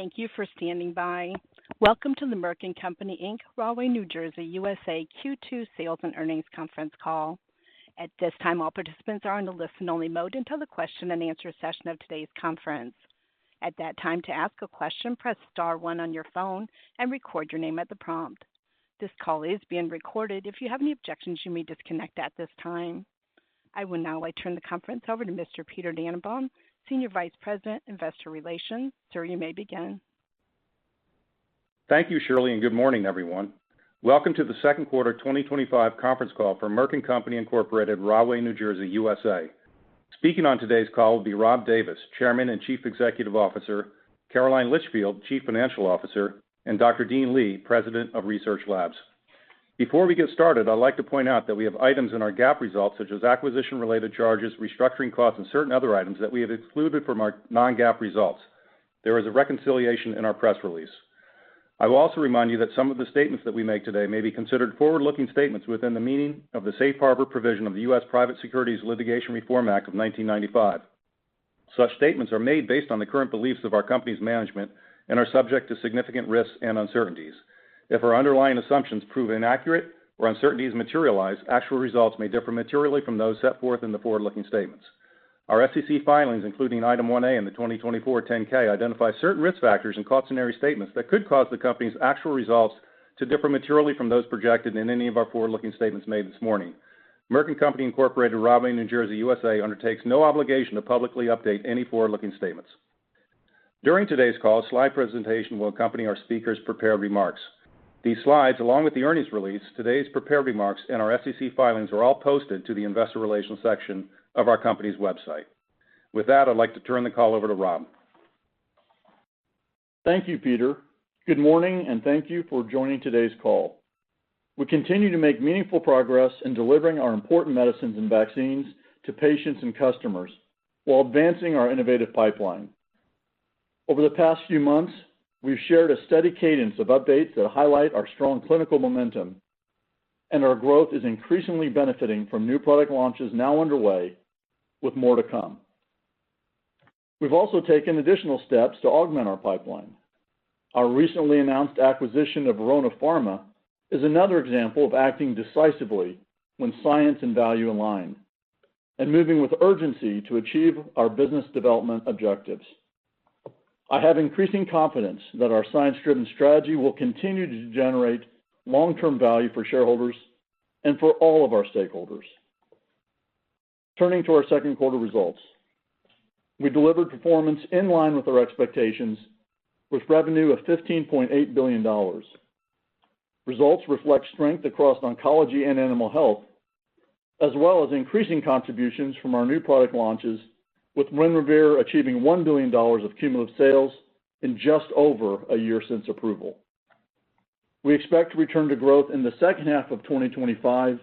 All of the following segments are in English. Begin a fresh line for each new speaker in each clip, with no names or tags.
Thank you for standing by. Welcome to the Merck & Company, Inc., Rahway, New Jersey, USA Q2 Sales and Earnings Conference Call. At this time, all participants are in a listen-only mode until the question and answer session of today's conference. At that time, to ask a question, press star 1 on your phone and record your name at the prompt. This call is being recorded. If you have any objections, you may disconnect at this time. I will now turn the conference over to Mr. Peter Dannenbaum, Senior Vice President, Investor Relations. Sir, you may begin.
Thank you, Shirley, and good morning, everyone. Welcome to the second quarter 2025 conference call for Merck & Company Incorporated, Rahway, New Jersey, USA. Speaking on today's call will be Rob Davis, Chairman and Chief Executive Officer, Caroline Litchfield, Chief Financial Officer, and Dr. Dean Lee, President of Research Labs. Before we get started, I'd like to point out that we have items in our GAAP results such as acquisition-related charges, restructuring costs, and certain other items that we have excluded from our non-GAAP results. There is a reconciliation in our press release. I will also remind you that some of the statements that we make today may be considered forward-looking statements within the meaning of the Safe Harbor provision of the U.S. Private Securities Litigation Reform Act of 1995. Such statements are made based on the current beliefs of our company's management and are subject to significant risks and uncertainties. If our underlying assumptions prove inaccurate or uncertainties materialize, actual results may differ materially from those set forth in the forward-looking statements. Our SEC filings, including Item 1A in the 2024 10-K, identify certain risk factors and cautionary statements that could cause the company's actual results to differ materially from those projected in any of our forward-looking statements made this morning. Merck & Company Incorporated, Rahway, New Jersey, USA undertakes no obligation to publicly update any forward-looking statements. During today's call, a slide presentation will accompany our speakers' prepared remarks. These slides, along with the earnings release, today's prepared remarks, and our SEC filings are all posted to the Investor Relations section of our company's website. With that, I'd like to turn the call over to Rob.
Thank you, Peter. Good morning, and thank you for joining today's call. We continue to make meaningful progress in delivering our important medicines and vaccines to patients and customers while advancing our innovative pipeline. Over the past few months, we've shared a steady cadence of updates that highlight our strong clinical momentum, and our growth is increasingly benefiting from new product launches now underway, with more to come. We've also taken additional steps to augment our pipeline. Our recently announced acquisition of Verona Pharma is another example of acting decisively when science and value align, and moving with urgency to achieve our business development objectives. I have increasing confidence that our science-driven strategy will continue to generate long-term value for shareholders and for all of our stakeholders. Turning to our second quarter results, we delivered performance in line with our expectations with revenue of $15.8 billion. Results reflect strength across oncology and animal health, as well as increasing contributions from our new product launches, with Winrevair achieving $1 billion of cumulative sales in just over a year since approval. We expect to return to growth in the second half of 2025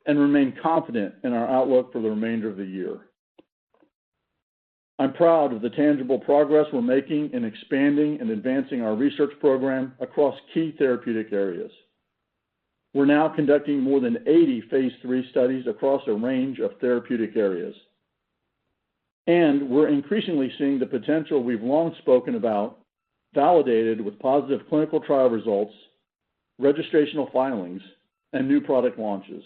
and remain confident in our outlook for the remainder of the year. I'm proud of the tangible progress we're making in expanding and advancing our research program across key therapeutic areas. We're now conducting more than 80 phase 3 studies across a range of therapeutic areas. And we're increasingly seeing the potential we've long spoken about validated with positive clinical trial results, registrational filings, and new product launches.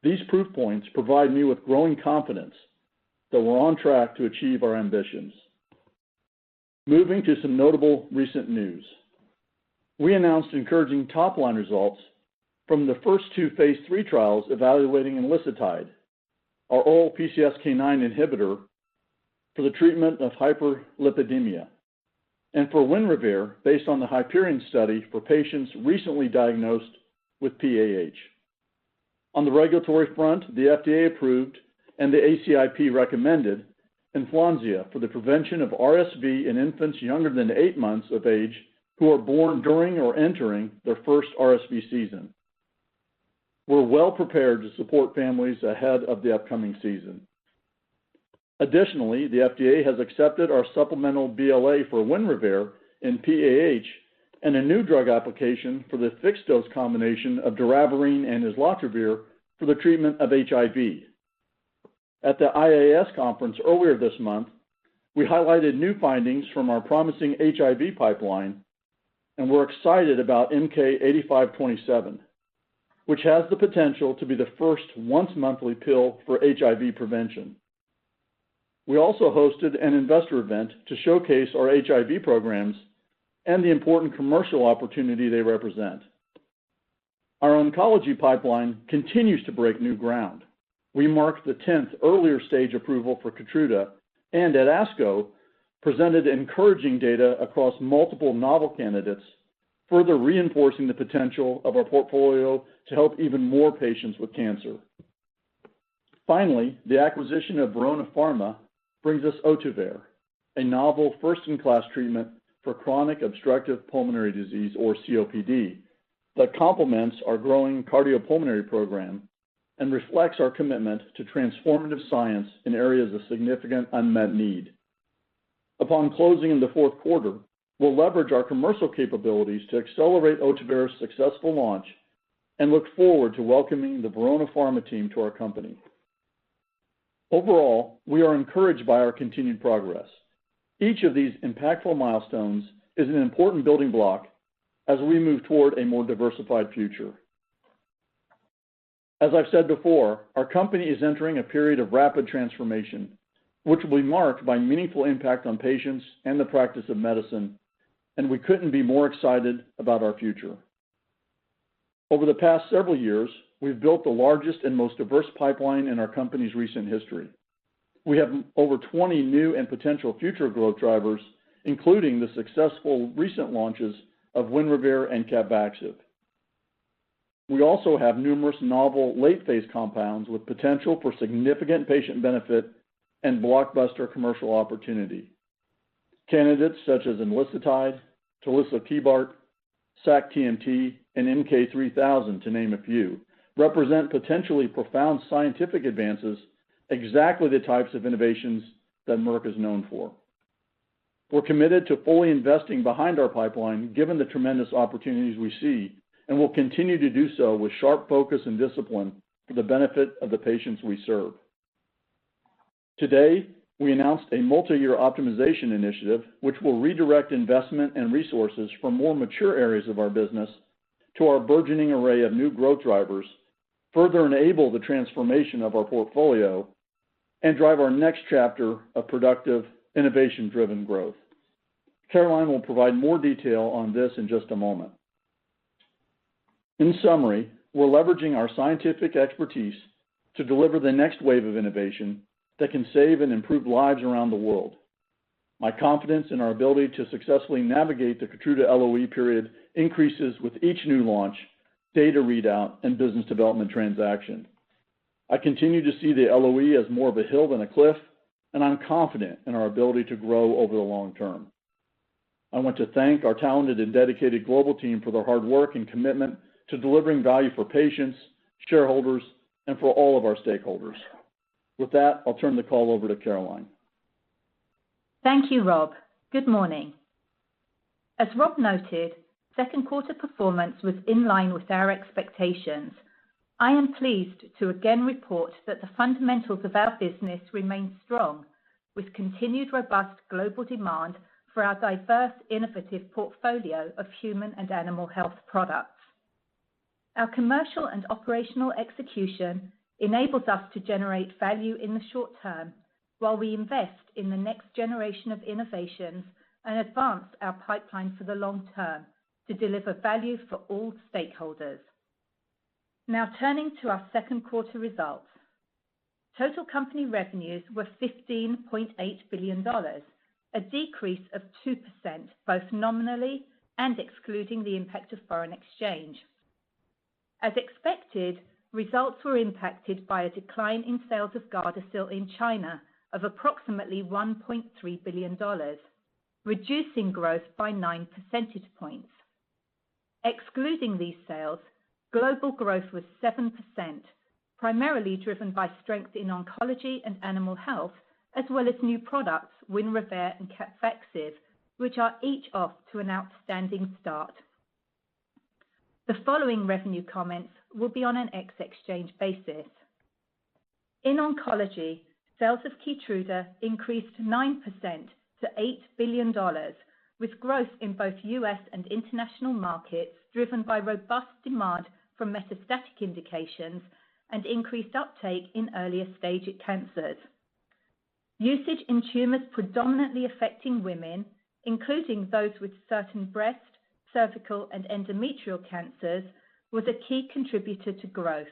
These proof points provide me with growing confidence that we're on track to achieve our ambitions. Moving to some notable recent news. We announced encouraging top-line results from the first 2 phase 3 trials evaluating enlicitide, our oral PCSK9 inhibitor for the treatment of hyperlipidemia, and for Winrevair based on the Hyperion study for patients recently diagnosed with PAH. On the regulatory front, the FDA approved and the ACIP recommended Enflonsia for the prevention of RSV in infants younger than 8 months of age who are born during or entering their first RSV season. We're well prepared to support families ahead of the upcoming season. Additionally, the FDA has accepted our supplemental BLA for Winrevair in PAH and a new drug application for the fixed-dose combination of doravirine and islatravir for the treatment of HIV. At the IAS conference earlier this month, we highlighted new findings from our promising HIV pipeline, and we're excited about MK-8527, which has the potential to be the first once-monthly pill for HIV prevention. We also hosted an investor event to showcase our HIV programs and the important commercial opportunity they represent. Our oncology pipeline continues to break new ground. We marked the 10th earlier stage approval for Keytruda, and at ASCO, presented encouraging data across multiple novel candidates, further reinforcing the potential of our portfolio to help even more patients with cancer. Finally, the acquisition of Verona Pharma brings us Ohtuvayre, a novel first-in-class treatment for chronic obstructive pulmonary disease, or COPD, that complements our growing cardiopulmonary program and reflects our commitment to transformative science in areas of significant unmet need. Upon closing in the fourth quarter, we'll leverage our commercial capabilities to accelerate Ohtuvayre's successful launch and look forward to welcoming the Verona Pharma team to our company. Overall, we are encouraged by our continued progress. Each of these impactful milestones is an important building block as we move toward a more diversified future. As I've said before, our company is entering a period of rapid transformation, which will be marked by meaningful impact on patients and the practice of medicine, and we couldn't be more excited about our future. Over the past several years, we've built the largest and most diverse pipeline in our company's recent history. We have over 20 new and potential future growth drivers, including the successful recent launches of Winrevair and Capvaxive. We also have numerous novel late-phase compounds with potential for significant patient benefit and blockbuster commercial opportunity. Candidates such as enlicitide, tulisokibart, sac-TMT, and MK-3000, to name a few, represent potentially profound scientific advances, exactly the types of innovations that Merck is known for. We're committed to fully investing behind our pipeline given the tremendous opportunities we see, and will continue to do so with sharp focus and discipline for the benefit of the patients we serve. Today, we announced a multi-year optimization initiative which will redirect investment and resources from more mature areas of our business to our burgeoning array of new growth drivers, further enable the transformation of our portfolio, and drive our next chapter of productive, innovation-driven growth. Caroline will provide more detail on this in just a moment. In summary, we're leveraging our scientific expertise to deliver the next wave of innovation that can save and improve lives around the world. My confidence in our ability to successfully navigate the Keytruda LOE period increases with each new launch, data readout, and business development transaction. I continue to see the LOE as more of a hill than a cliff, and I'm confident in our ability to grow over the long term. I want to thank our talented and dedicated global team for their hard work and commitment to delivering value for patients, shareholders, and for all of our stakeholders. With that, I'll turn the call over to Caroline.
Thank you, Rob. Good morning. As Rob noted, second quarter performance was in line with our expectations. I am pleased to again report that the fundamentals of our business remain strong, with continued robust global demand for our diverse, innovative portfolio of human and animal health products. Our commercial and operational execution enables us to generate value in the short term, while we invest in the next generation of innovations and advance our pipeline for the long term to deliver value for all stakeholders. Now turning to our second quarter results. Total company revenues were $15.8 billion, a decrease of 2%, both nominally and excluding the impact of foreign exchange. As expected, results were impacted by a decline in sales of Gardasil in China of approximately $1.3 billion, reducing growth by 9 percentage points. Excluding these sales, global growth was 7%, primarily driven by strength in oncology and animal health, as well as new products, Winrevair and Capvaxive, which are each off to an outstanding start. The following revenue comments will be on an ex-exchange basis. In oncology, sales of KEYTRUDA increased 9% to $8 billion, with growth in both U.S. and international markets driven by robust demand from metastatic indications and increased uptake in earlier stage cancers. Usage in tumors predominantly affecting women, including those with certain breast, cervical, and endometrial cancers, was a key contributor to growth.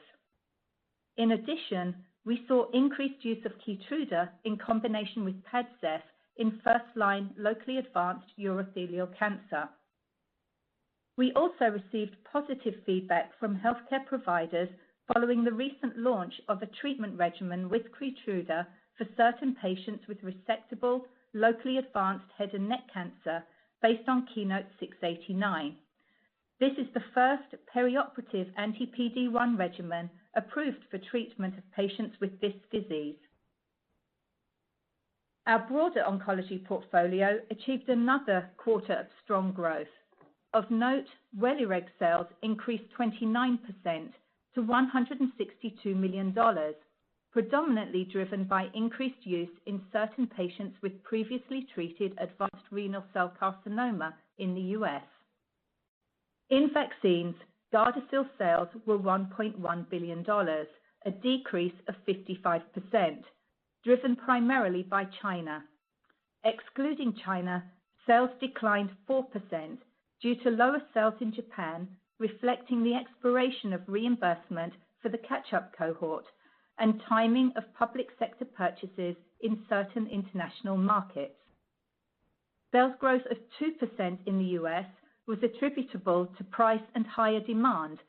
In addition, we saw increased use of KEYTRUDA in combination with PADCEV in first-line locally advanced urothelial cancer. We also received positive feedback from healthcare providers following the recent launch of a treatment regimen with KEYTRUDA for certain patients with resectable, locally advanced head and neck cancer based on KEYNOTE-689. This is the first perioperative anti-PD-1 regimen approved for treatment of patients with this disease. Our broader oncology portfolio achieved another quarter of strong growth. Of note, WELIREG sales increased 29% to $162 million, predominantly driven by increased use in certain patients with previously treated advanced renal cell carcinoma in the U.S. In vaccines, GARDASIL sales were $1.1 billion, a decrease of 55%, driven primarily by China. Excluding China, sales declined 4% due to lower sales in Japan, reflecting the expiration of reimbursement for the catch-up cohort and timing of public sector purchases in certain international markets. Sales growth of 2% in the U.S. was attributable to price and higher demand,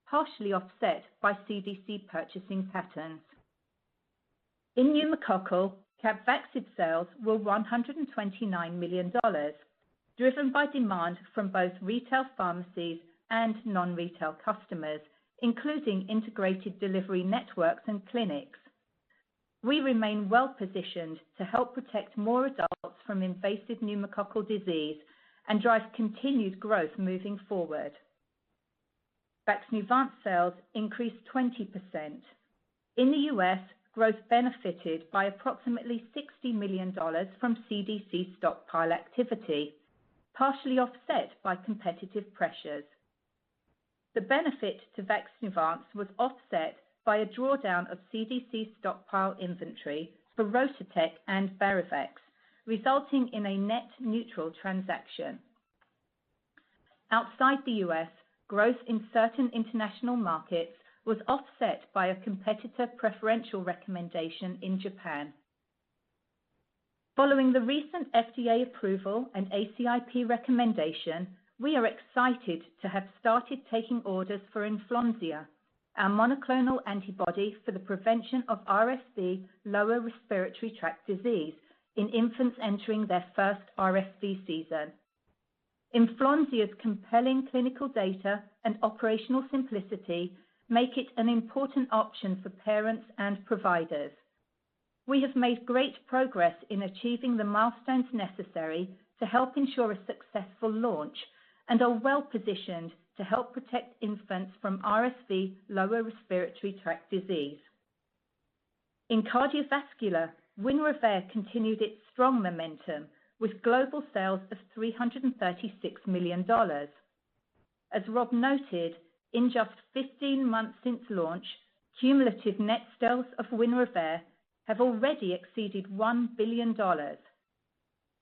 partially offset by CDC purchasing patterns. In pneumococcal, CAPVAXIVE sales were $129 million, driven by demand from both retail pharmacies and non-retail customers, including integrated delivery networks and clinics. We remain well positioned to help protect more adults from invasive pneumococcal disease and drive continued growth moving forward. VAXNEUVANCE sales increased 20%. In the U.S., growth benefited by approximately $60 million from CDC stockpile activity, partially offset by competitive pressures. The benefit to VAXNEUVANCE was offset by a drawdown of CDC stockpile inventory for RotaTeq and VARIVAX, resulting in a net neutral transaction. Outside the U.S., growth in certain international markets was offset by a competitor preferential recommendation in Japan. Following the recent FDA approval and ACIP recommendation, we are excited to have started taking orders for Enflonsia, our monoclonal antibody for the prevention of RSV lower respiratory tract disease in infants entering their first RSV season. Enflonsia's compelling clinical data and operational simplicity make it an important option for parents and providers. We have made great progress in achieving the milestones necessary to help ensure a successful launch and are well positioned to help protect infants from RSV lower respiratory tract disease. In cardiovascular, WINREVAIR continued its strong momentum with global sales of $336 million. As Rob noted, in just 15 months since launch, cumulative net sales of WINREVAIR have already exceeded $1 billion.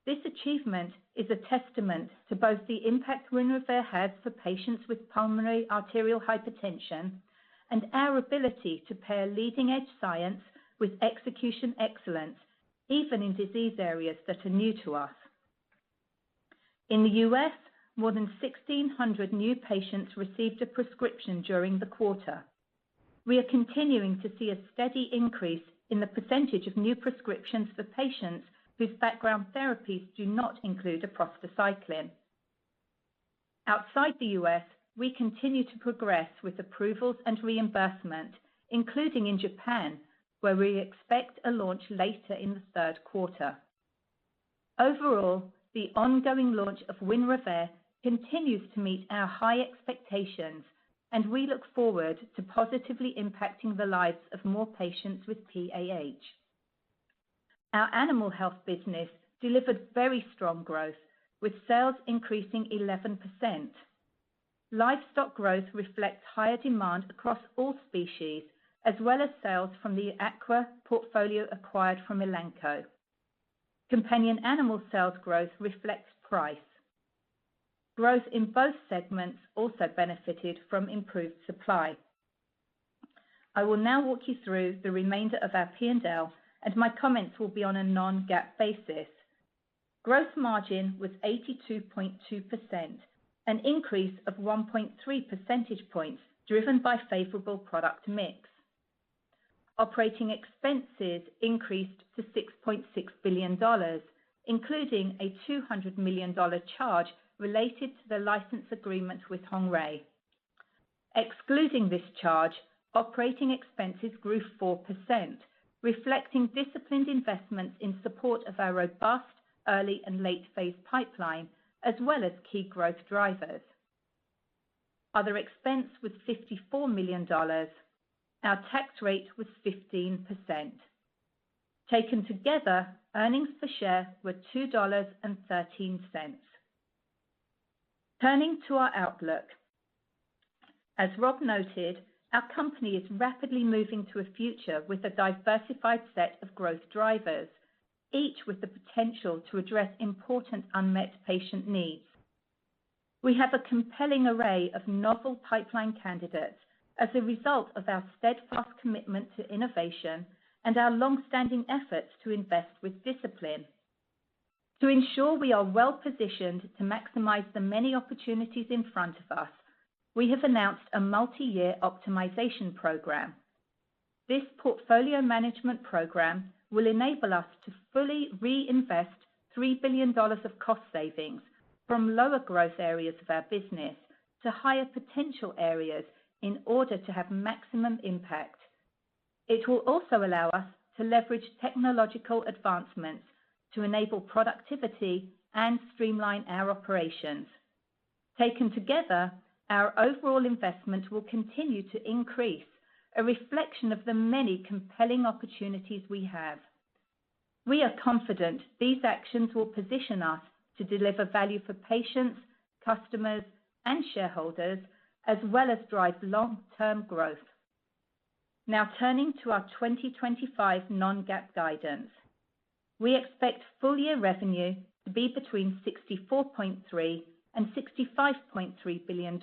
This achievement is a testament to both the impact WINREVAIR has for patients with pulmonary arterial hypertension and our ability to pair leading-edge science with execution excellence, even in disease areas that are new to us. In the U.S., more than 1,600 new patients received a prescription during the quarter. We are continuing to see a steady increase in the percentage of new prescriptions for patients whose background therapies do not include a prostacyclin. Outside the U.S., we continue to progress with approvals and reimbursement, including in Japan, where we expect a launch later in the third quarter. Overall, the ongoing launch of WINREVAIR continues to meet our high expectations, and we look forward to positively impacting the lives of more patients with PAH. Our animal health business delivered very strong growth, with sales increasing 11%. Livestock growth reflects higher demand across all species, as well as sales from the aqua portfolio acquired from Elanco. Companion animal sales growth reflects price. Growth in both segments also benefited from improved supply. I will now walk you through the remainder of our P&L, and my comments will be on a non-GAAP basis. Gross margin was 82.2%, an increase of 1.3 percentage points, driven by favorable product mix. Operating expenses increased to $6.6 billion, including a $200 million charge related to the license agreement with Hengrui. Excluding this charge, operating expenses grew 4%, reflecting disciplined investments in support of our robust early and late-phase pipeline, as well as key growth drivers. Other expense was $54 million. Our tax rate was 15%. Taken together, earnings per share were $2.13. Turning to our outlook. As Rob noted, our company is rapidly moving to a future with a diversified set of growth drivers, each with the potential to address important unmet patient needs. We have a compelling array of novel pipeline candidates as a result of our steadfast commitment to innovation and our long-standing efforts to invest with discipline. To ensure we are well-positioned to maximize the many opportunities in front of us, we have announced a multi-year optimization program. This portfolio management program will enable us to fully reinvest $3 billion of cost savings from lower growth areas of our business to higher potential areas in order to have maximum impact. It will also allow us to leverage technological advancements to enable productivity and streamline our operations. Taken together, our overall investment will continue to increase, a reflection of the many compelling opportunities we have. We are confident these actions will position us to deliver value for patients, customers, and shareholders, as well as drive long-term growth. Now turning to our 2025 non-GAAP guidance. We expect full-year revenue to be between $64.3 and $65.3 billion.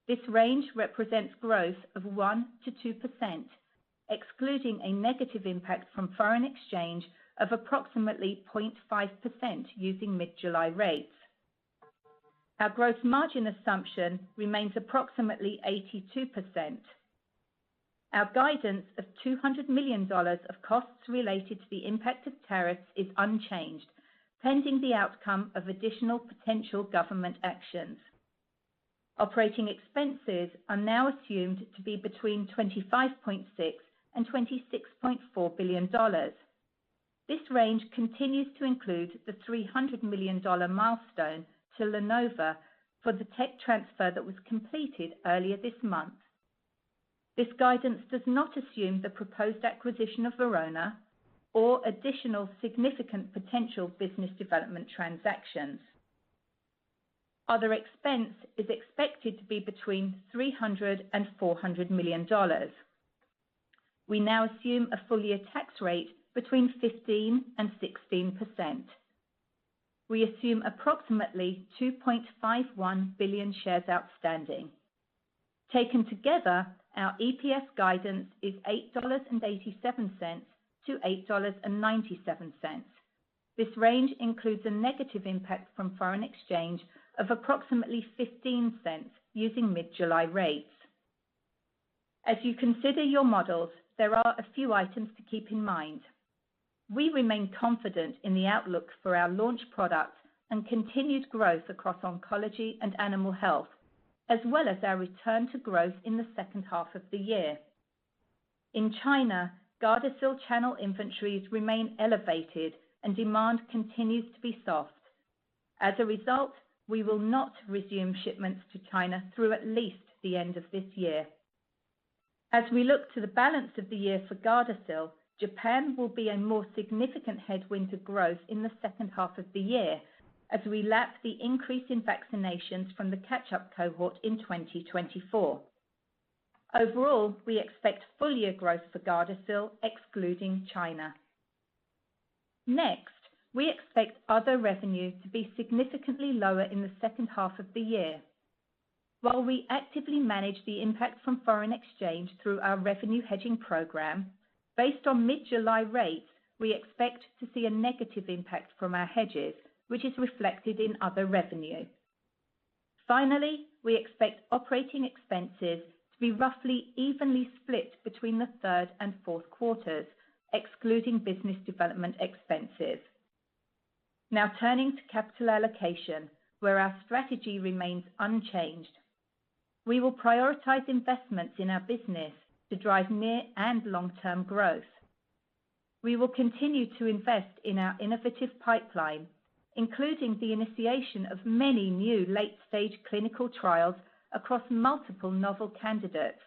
This range represents growth of 1 to 2%, excluding a negative impact from foreign exchange of approximately 0.5% using mid-July rates. Our gross margin assumption remains approximately 82%. Our guidance of $200 million of costs related to the impact of tariffs is unchanged, pending the outcome of additional potential government actions. Operating expenses are now assumed to be between $25.6 and $26.4 billion. This range continues to include the $300 million milestone to Lenovo for the tech transfer that was completed earlier this month. This guidance does not assume the proposed acquisition of Verona or additional significant potential business development transactions. Other expense is expected to be between $300 and $400 million. We now assume a full-year tax rate between 15 and 16%. We assume approximately 2.51 billion shares outstanding. Taken together, our EPS guidance is $8.87 to $8.97. This range includes a negative impact from foreign exchange of approximately 15 cents using mid-July rates. As you consider your models, there are a few items to keep in mind. We remain confident in the outlook for our launch products and continued growth across oncology and animal health, as well as our return to growth in the second half of the year. In China, Gardasil channel inventories remain elevated and demand continues to be soft. As a result, we will not resume shipments to China through at least the end of this year. As we look to the balance of the year for Gardasil, Japan will be a more significant headwind to growth in the second half of the year as we lap the increase in vaccinations from the catch-up cohort in 2024. Overall, we expect full-year growth for Gardasil, excluding China. Next, we expect other revenue to be significantly lower in the second half of the year. While we actively manage the impact from foreign exchange through our revenue hedging program, based on mid-July rates, we expect to see a negative impact from our hedges, which is reflected in other revenue. Finally, we expect operating expenses to be roughly evenly split between the third and fourth quarters, excluding business development expenses. Now turning to capital allocation, where our strategy remains unchanged. We will prioritize investments in our business to drive near and long-term growth. We will continue to invest in our innovative pipeline, including the initiation of many new late-stage clinical trials across multiple novel candidates,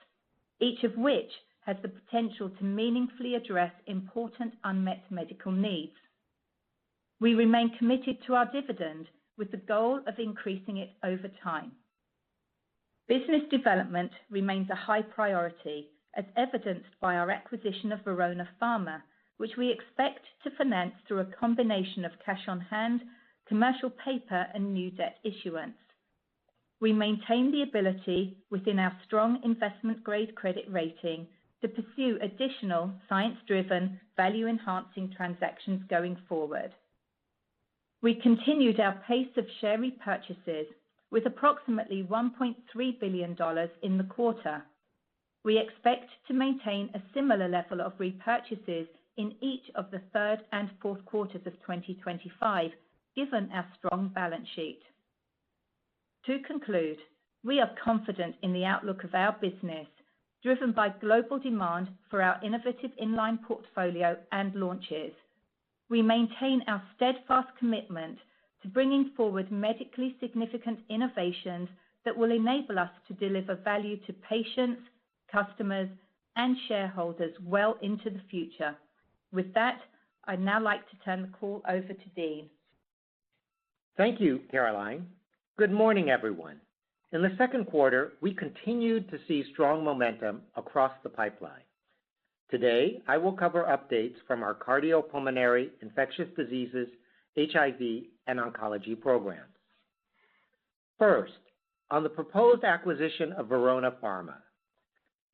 each of which has the potential to meaningfully address important unmet medical needs. We remain committed to our dividend with the goal of increasing it over time. Business development remains a high priority, as evidenced by our acquisition of Verona Pharma, which we expect to finance through a combination of cash on hand, commercial paper, and new debt issuance. We maintain the ability, within our strong investment-grade credit rating, to pursue additional science-driven, value-enhancing transactions going forward. We continued our pace of share repurchases with approximately $1.3 billion in the quarter. We expect to maintain a similar level of repurchases in each of the third and fourth quarters of 2025, given our strong balance sheet. To conclude, we are confident in the outlook of our business, driven by global demand for our innovative inline portfolio and launches. We maintain our steadfast commitment to bringing forward medically significant innovations that will enable us to deliver value to patients, customers, and shareholders well into the future. With that, I'd now like to turn the call over to Dean.
Thank you, Caroline. Good morning, everyone. In the second quarter, we continued to see strong momentum across the pipeline. Today, I will cover updates from our cardiopulmonary, infectious diseases, HIV, and oncology programs. First, on the proposed acquisition of Verona Pharma.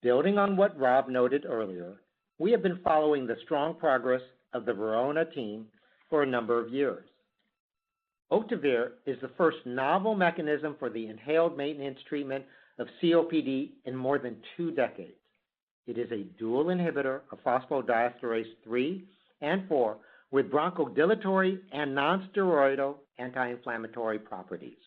Building on what Rob noted earlier, we have been following the strong progress of the Verona team for a number of years. Ohtuvayre is the first novel mechanism for the inhaled maintenance treatment of COPD in more than 2 decades. It is a dual inhibitor of phosphodiesterase 3 and 4 with bronchodilatory and nonsteroidal anti-inflammatory properties.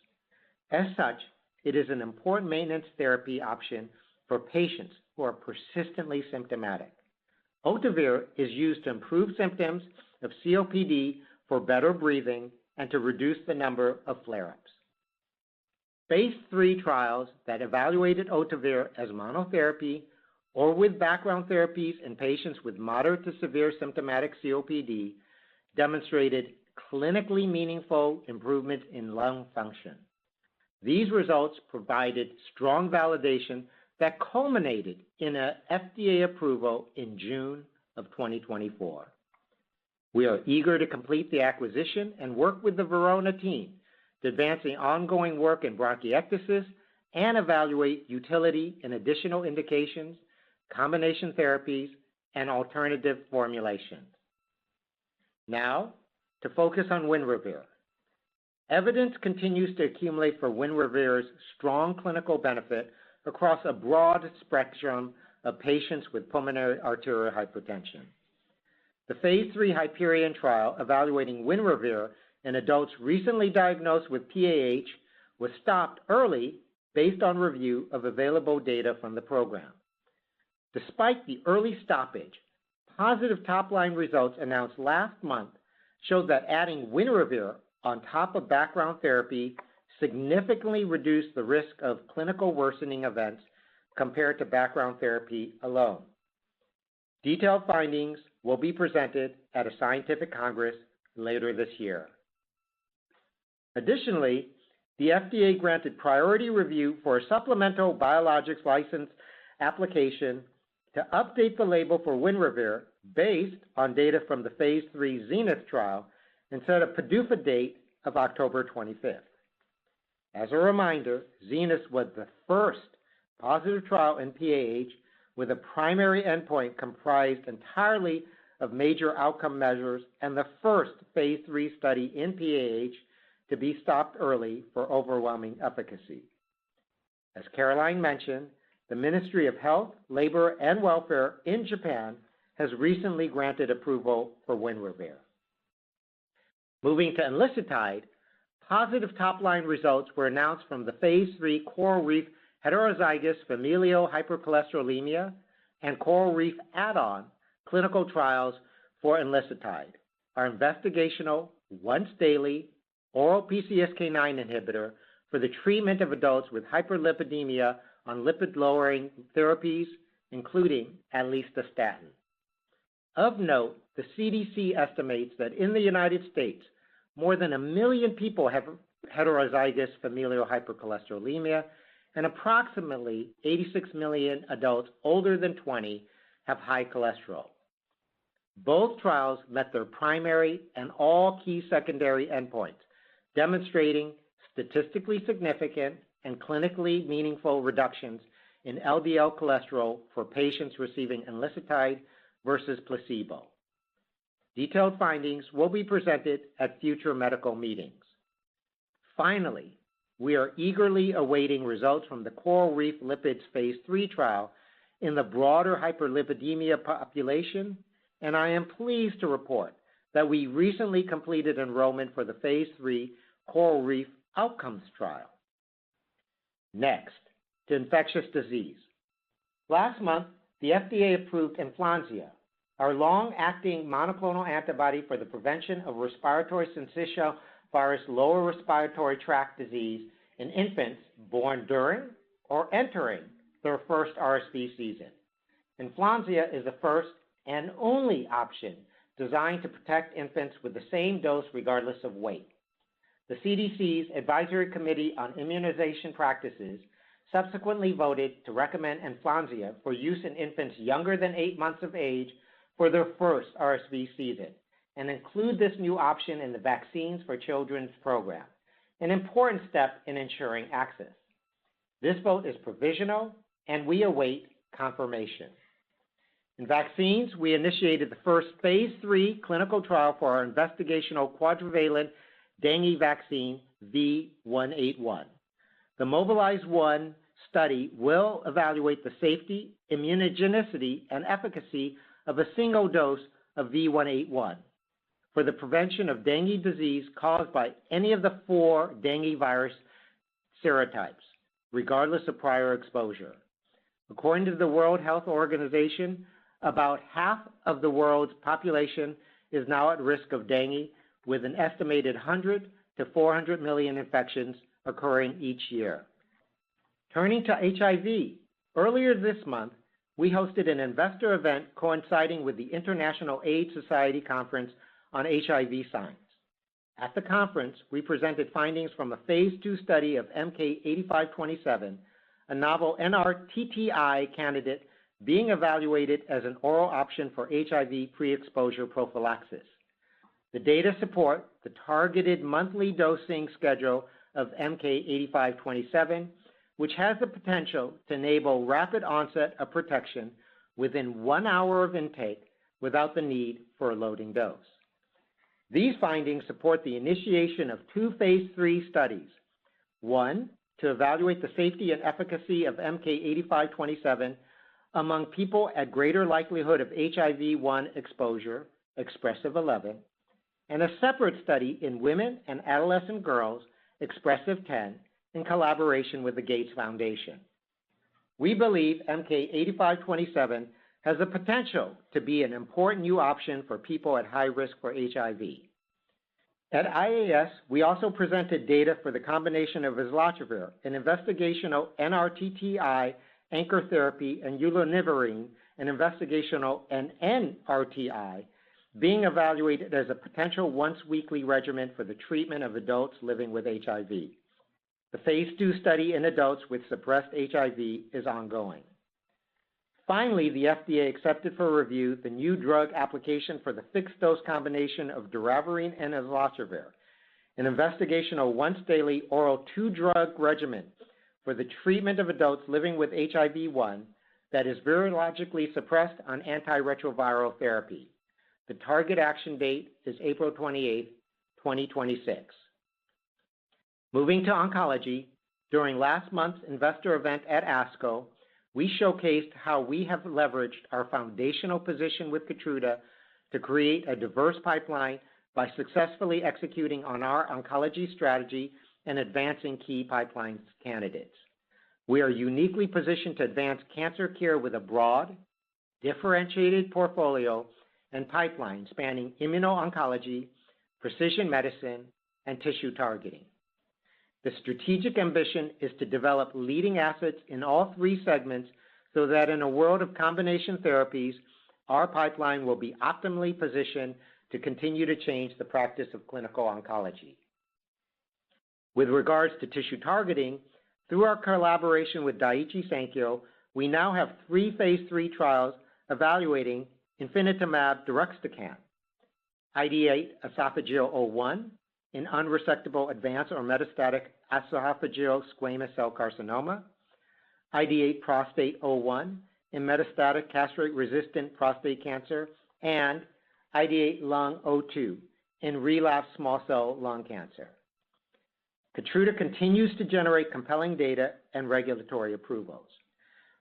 As such, it is an important maintenance therapy option for patients who are persistently symptomatic. Ohtuvayre is used to improve symptoms of COPD for better breathing and to reduce the number of flare-ups. Phase 3 trials that evaluated Ohtuvayre as monotherapy or with background therapies in patients with moderate to severe symptomatic COPD demonstrated clinically meaningful improvements in lung function. These results provided strong validation that culminated in an FDA approval in June of 2024. We are eager to complete the acquisition and work with the Verona team to advance the ongoing work in bronchiectasis and evaluate utility in additional indications, combination therapies, and alternative formulations. Now, to focus on Winrevair. Evidence continues to accumulate for Winrevair's strong clinical benefit across a broad spectrum of patients with pulmonary arterial hypertension. The Phase 3 Hyperion trial evaluating Winrevair in adults recently diagnosed with PAH was stopped early based on review of available data from the program. Despite the early stoppage, positive top-line results announced last month showed that adding Winrevair on top of background therapy significantly reduced the risk of clinical worsening events compared to background therapy alone. Detailed findings will be presented at a scientific congress later this year. Additionally, the FDA granted priority review for a supplemental biologics license application to update the label for Winrevair based on data from the phase 3 Zenith trial and set a PDUFA date of October 25th. As a reminder, Zenith was the first positive trial in PAH with a primary endpoint comprised entirely of major outcome measures and the first phase 3 study in PAH to be stopped early for overwhelming efficacy. As Caroline mentioned, the Ministry of Health, Labor, and Welfare in Japan has recently granted approval for Winrevair. Moving to enlicitide, positive top-line results were announced from the phase 3 coral reef heterozygous familial hypercholesterolemia and coral reef add-on clinical trials for enlicitide, our investigational once-daily oral PCSK9 inhibitor for the treatment of adults with hyperlipidemia on lipid-lowering therapies, including at least a statin. Of note, the CDC estimates that in the United States, more than 1 million people have heterozygous familial hypercholesterolemia, and approximately 86 million adults older than 20 have high cholesterol. Both trials met their primary and all key secondary endpoints, demonstrating statistically significant and clinically meaningful reductions in LDL cholesterol for patients receiving enlicitide versus placebo. Detailed findings will be presented at future medical meetings. Finally, we are eagerly awaiting results from the Coral Reef Lipids Phase 3 trial in the broader hyperlipidemia population, and I am pleased to report that we recently completed enrollment for the Phase 3 Coral Reef Outcomes trial. Next, to infectious disease. Last month, the FDA approved Enflonsia, our long-acting monoclonal antibody for the prevention of respiratory syncytial virus lower respiratory tract disease in infants born during or entering their first RSV season. Enflonsia is the first and only option designed to protect infants with the same dose regardless of weight. The CDC's Advisory Committee on Immunization Practices subsequently voted to recommend Enflonsia for use in infants younger than 8 months of age for their first RSV season, and include this new option in the Vaccines for Children's program, an important step in ensuring access. This vote is provisional, and we await confirmation. In vaccines, we initiated the first phase 3 clinical trial for our investigational quadrivalent dengue vaccine, V181. The Mobilize-1 study will evaluate the safety, immunogenicity, and efficacy of a single dose of V181 for the prevention of dengue disease caused by any of the 4 dengue virus serotypes, regardless of prior exposure. According to the World Health Organization, about half of the world's population is now at risk of dengue, with an estimated 100 to 400 million infections occurring each year. Turning to HIV, earlier this month, we hosted an investor event coinciding with the International AIDS Society Conference on HIV Science. At the conference, we presented findings from a phase 2 study of MK-8527, a novel NRTTI candidate being evaluated as an oral option for HIV pre-exposure prophylaxis. The data support the targeted monthly dosing schedule of MK-8527, which has the potential to enable rapid onset of protection within 1 hour of intake without the need for a loading dose. These findings support the initiation of 2 phase 3 studies. One, to evaluate the safety and efficacy of MK-8527 among people at greater likelihood of HIV-1 exposure, expressive 11, and a separate study in women and adolescent girls, expressive 10, in collaboration with the Gates Foundation. We believe MK-8527 has the potential to be an important new option for people at high risk for HIV. At IAS, we also presented data for the combination of islatravir, an investigational NRTTI anchor therapy, and ulonivirine, an investigational NRTI, being evaluated as a potential once-weekly regimen for the treatment of adults living with HIV. The phase 2 study in adults with suppressed HIV is ongoing. Finally, the FDA accepted for review the new drug application for the fixed-dose combination of doravirine and islatravir, an investigational once-daily oral 2-drug regimen for the treatment of adults living with HIV-1 that is virologically suppressed on antiretroviral therapy. The target action date is April 28, 2026. Moving to oncology, during last month's investor event at ASCO, we showcased how we have leveraged our foundational position with Keytruda to create a diverse pipeline by successfully executing on our oncology strategy and advancing key pipeline candidates. We are uniquely positioned to advance cancer care with a broad, differentiated portfolio and pipeline spanning immuno-oncology, precision medicine, and tissue targeting. The strategic ambition is to develop leading assets in all 3 segments so that in a world of combination therapies, our pipeline will be optimally positioned to continue to change the practice of clinical oncology. With regards to tissue targeting, through our collaboration with Daiichi Sankyo, we now have 3 phase 3 trials evaluating infinitamab deruxtecan, ID8 esophageal 01 in unresectable advanced or metastatic esophageal squamous cell carcinoma, ID8 prostate 01 in metastatic castrate-resistant prostate cancer, and ID8 lung 02 in relapsed small cell lung cancer. Keytruda continues to generate compelling data and regulatory approvals.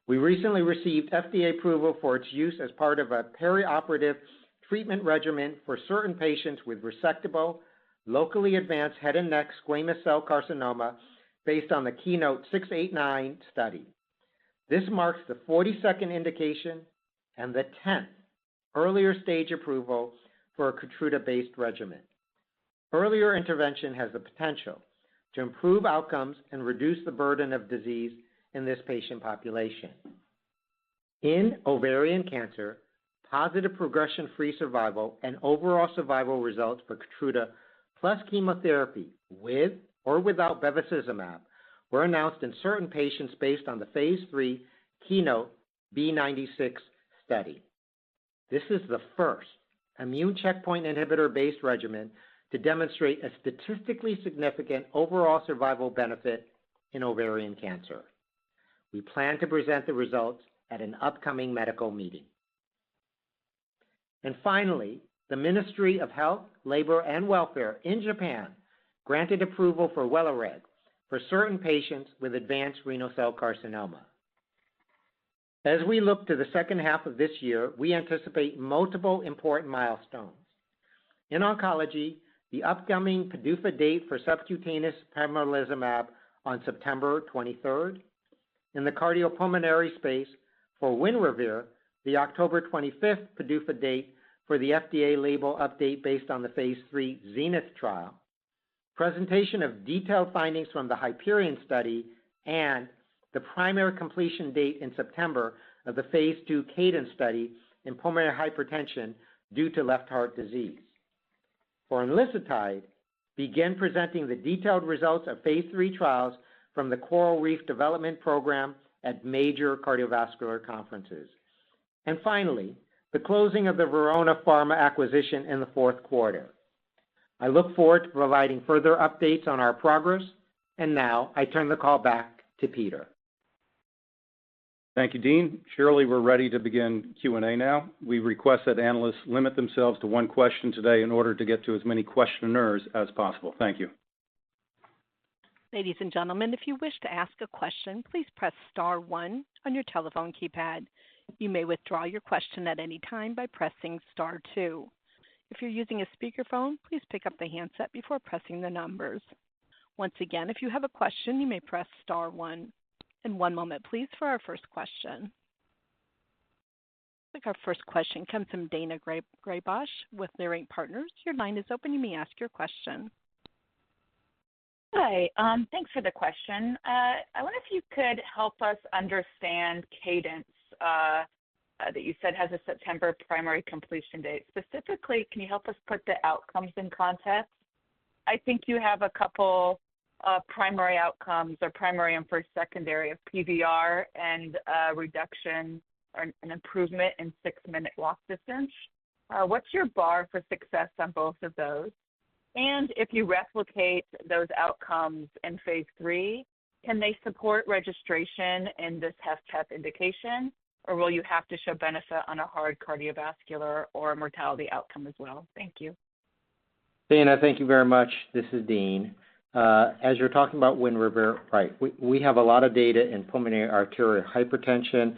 We recently received FDA approval for its use as part of a perioperative treatment regimen for certain patients with resectable, locally advanced head and neck squamous cell carcinoma based on the KEYNOTE-689 study. This marks the 42nd indication and the 10th earlier stage approval for a Keytruda-based regimen. Earlier intervention has the potential to improve outcomes and reduce the burden of disease in this patient population. In ovarian cancer, positive progression-free survival and overall survival results for Keytruda plus chemotherapy with or without bevacizumab were announced in certain patients based on the phase 3 KEYNOTE-B96 study. This is the first immune checkpoint inhibitor-based regimen to demonstrate a statistically significant overall survival benefit in ovarian cancer. We plan to present the results at an upcoming medical meeting. And finally, the Ministry of Health, Labor, and Welfare in Japan granted approval for Welireg for certain patients with advanced renal cell carcinoma. As we look to the second half of this year, we anticipate multiple important milestones. In oncology, the upcoming PDUFA date for subcutaneous pembrolizumab on September 23rd. In the cardiopulmonary space, for Winrevair, the October 25th PDUFA date for the FDA label update based on the phase 3 Zenith trial, presentation of detailed findings from the Hyperion study, and the primary completion date in September of the phase 2 Cadence study in pulmonary hypertension due to left heart disease. For enlicitide, begin presenting the detailed results of phase 3 trials from the Coral Reef Development Program at major cardiovascular conferences. And finally, the closing of the Verona Pharma acquisition in the fourth quarter. I look forward to providing further updates on our progress, and now I turn the call back to Peter.
Thank you, Dean. Shirley, we're ready to begin Q&A now. We request that analysts limit themselves to one question today in order to get to as many questioners as possible. Thank you.
Ladies and gentlemen, if you wish to ask a question, please press star 1 on your telephone keypad. You may withdraw your question at any time by pressing star 2. If you're using a speakerphone, please pick up the handset before pressing the numbers. Once again, if you have a question, you may press star 1. And one moment, please, for our first question. I think our first question comes from Dana Graybosch with Leerink Partners. Your line is open. You may ask your question.
Hi. Thanks for the question. I wonder if you could help us understand cadence that you said has a September primary completion date. Specifically, can you help us put the outcomes in context? I think you have a couple primary outcomes or primary and first secondary of PVR and reduction or an improvement in 6-minute walk distance. What's your bar for success on both of those? And if you replicate those outcomes in phase 3, can they support registration in this HFpEF indication, or will you have to show benefit on a hard cardiovascular or a mortality outcome as well? Thank you.
Dana, thank you very much. This is Dean. As you're talking about WINREVAIR, right, we have a lot of data in pulmonary arterial hypertension.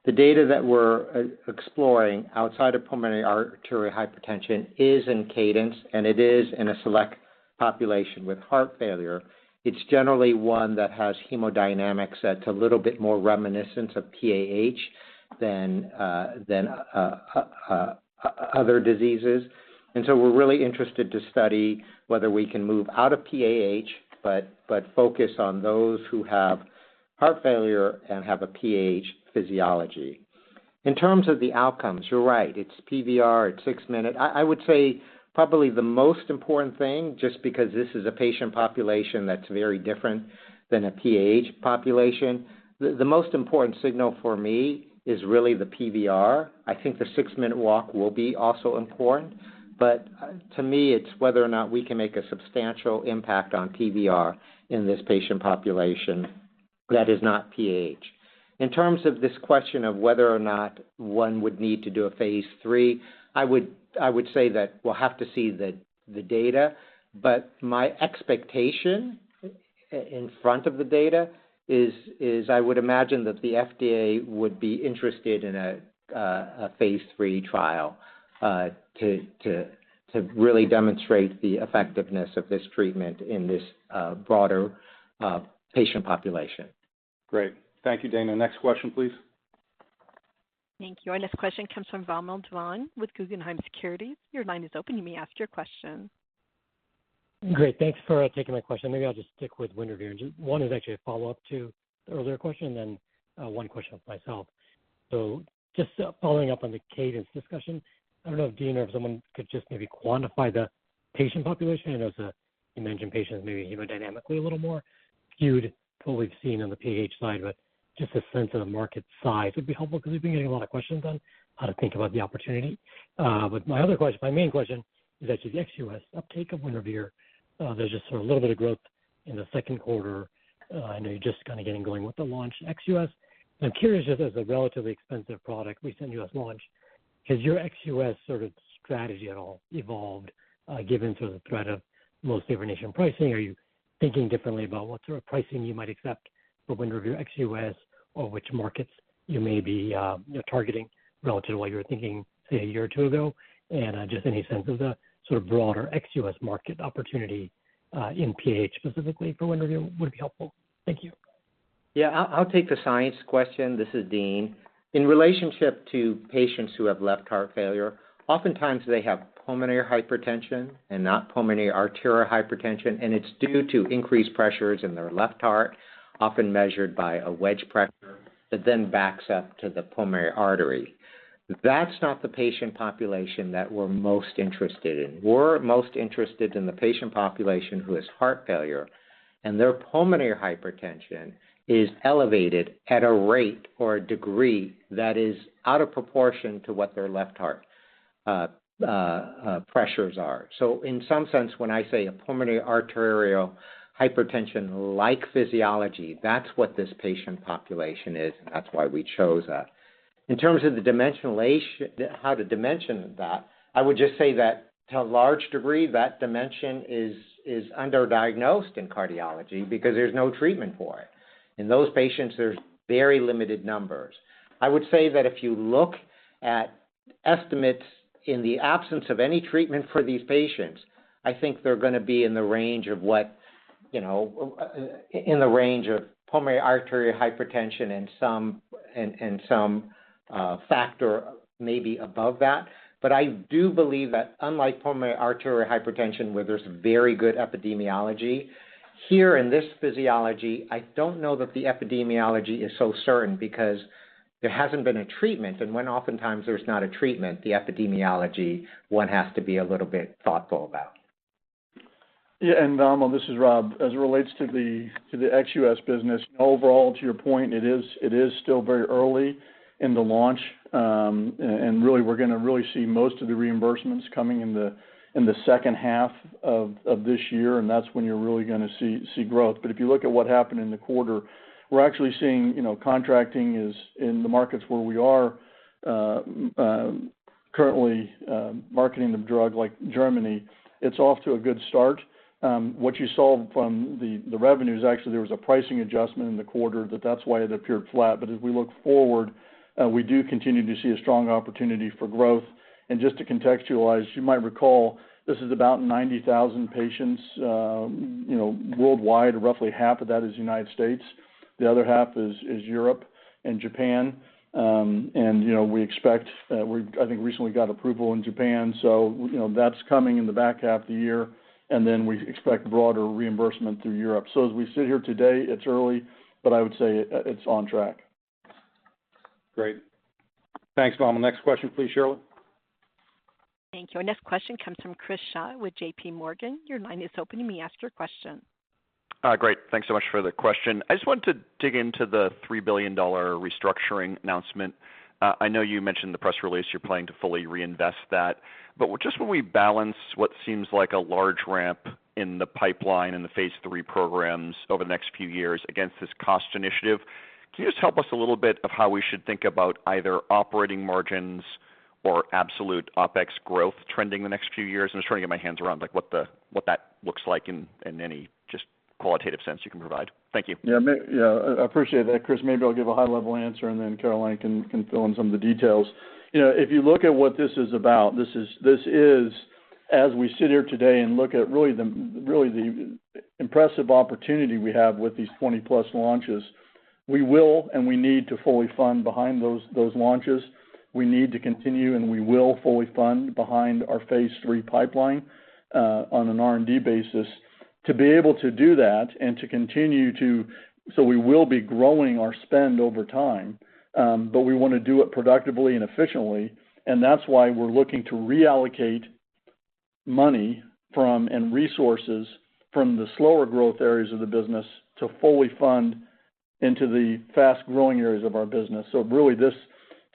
The data that we're exploring outside of pulmonary arterial hypertension is in CADENCE, and it is in a select population with heart failure. It's generally one that has hemodynamics that's a little bit more reminiscent of PAH than other diseases. And so we're really interested to study whether we can move out of PAH, but focus on those who have heart failure and have a PAH physiology. In terms of the outcomes, you're right. It's PVR at 6 minutes. I would say probably the most important thing, just because this is a patient population that's very different than a PAH population, the most important signal for me is really the PVR. I think the 6-minute walk will be also important, but to me, it's whether or not we can make a substantial impact on PVR in this patient population that is not PAH. In terms of this question of whether or not one would need to do a phase 3, I would say that we'll have to see the data, but my expectation in front of the data is I would imagine that the FDA would be interested in a phase 3 trial to really demonstrate the effectiveness of this treatment in this broader patient population.
Great. Thank you, Dana. Next question, please.
Thank you. Our next question comes from Vamil Divan with Guggenheim Securities. Your line is open. You may ask your question.
Great. Thanks for taking my question. Maybe I'll just stick with WINREVAIR. One is actually a follow-up to the earlier question, and then one question of myself. So just following up on the CADENCE discussion, I don't know if Dean or if someone could just maybe quantify the patient population. I know you mentioned patients maybe hemodynamically a little more skewed to what we've seen on the PAH side, but just a sense of the market size would be helpful because we've been getting a lot of questions on how to think about the opportunity. But my main question is actually the ex-US uptake of WINREVAIR. There's just sort of a little bit of growth in the second quarter. I know you're just kind of getting going with the launch ex-US. I'm curious, just as a relatively expensive product, recent US launch, has your ex-US sort of strategy at all evolved given sort of the threat of most favored nation pricing? Are you thinking differently about what sort of pricing you might accept for WINREVAIR ex-US, or which markets you may be targeting relative to what you were thinking, say, a year or two ago? And just any sense of the sort of broader ex-US market opportunity in PAH specifically for WINREVAIR would be helpful. Thank you.
Yeah, I'll take the science question. This is Dean. In relationship to patients who have left heart failure, oftentimes they have pulmonary hypertension and not pulmonary arterial hypertension, and it's due to increased pressures in their left heart, often measured by a wedge pressure that then backs up to the pulmonary artery. That's not the patient population that we're most interested in. We're most interested in the patient population who has heart failure, and their pulmonary hypertension is elevated at a rate or a degree that is out of proportion to what their left heart pressures are. So in some sense, when I say a pulmonary arterial hypertension-like physiology, that's what this patient population is, and that's why we chose that. In terms of the dimensionalization, how to dimension that, I would just say that to a large degree, that dimension is underdiagnosed in cardiology because there's no treatment for it. In those patients, there's very limited numbers. I would say that if you look at estimates in the absence of any treatment for these patients, I think they're going to be in the range of in the range of pulmonary arterial hypertension and some factor maybe above that. But I do believe that unlike pulmonary arterial hypertension, where there's very good epidemiology, here in this physiology, I don't know that the epidemiology is so certain because there hasn't been a treatment, and when oftentimes there's not a treatment, the epidemiology one has to be a little bit thoughtful about.
Yeah, and Vamil, this is Rob. As it relates to the ex-US business, overall, to your point, it is still very early in the launch, and really we're going to really see most of the reimbursements coming in the second half of this year, and that's when you're really going to see growth. But if you look at what happened in the quarter, we're actually seeing contracting is in the markets where we are currently marketing the drug, like Germany. It's off to a good start. What you saw from the revenues, actually there was a pricing adjustment in the quarter that's why it appeared flat. But as we look forward, we do continue to see a strong opportunity for growth. And just to contextualize, you might recall this is about 90,000 patients, worldwide. Roughly half of that is United States. The other half is Europe and Japan. And we expect I think recently got approval in Japan, so that's coming in the back half of the year. And then we expect broader reimbursement through Europe. So as we sit here today, it's early, but I would say it's on track.
Great. Thanks, Vamil. Next question, please, Shirley.
Thank you. Our next question comes from Chris Schott with J.P. Morgan. Your line is open. You may ask your question.
Great. Thanks so much for the question. I just wanted to dig into the $3 billion restructuring announcement. I know you mentioned in the press release you're planning to fully reinvest that, but just when we balance what seems like a large ramp in the pipeline and the phase 3 programs over the next few years against this cost initiative, can you just help us a little bit of how we should think about either operating margins or absolute OPEX growth trending the next few years? I'm just trying to get my hands around what that looks like in any just qualitative sense you can provide. Thank you.
Yeah, I appreciate that, Chris. Maybe I'll give a high-level answer, and then Caroline can fill in some of the details. If you look at what this is about, this is as we sit here today and look at really the impressive opportunity we have with these 20-plus launches, we will and we need to fully fund behind those launches. We need to continue, and we will fully fund behind our phase 3 pipeline on an R&D basis. To be able to do that and to continue so we will be growing our spend over time, but we want to do it productively and efficiently, and that's why we're looking to reallocate money and resources from the slower growth areas of the business to fully fund into the fast-growing areas of our business. So really this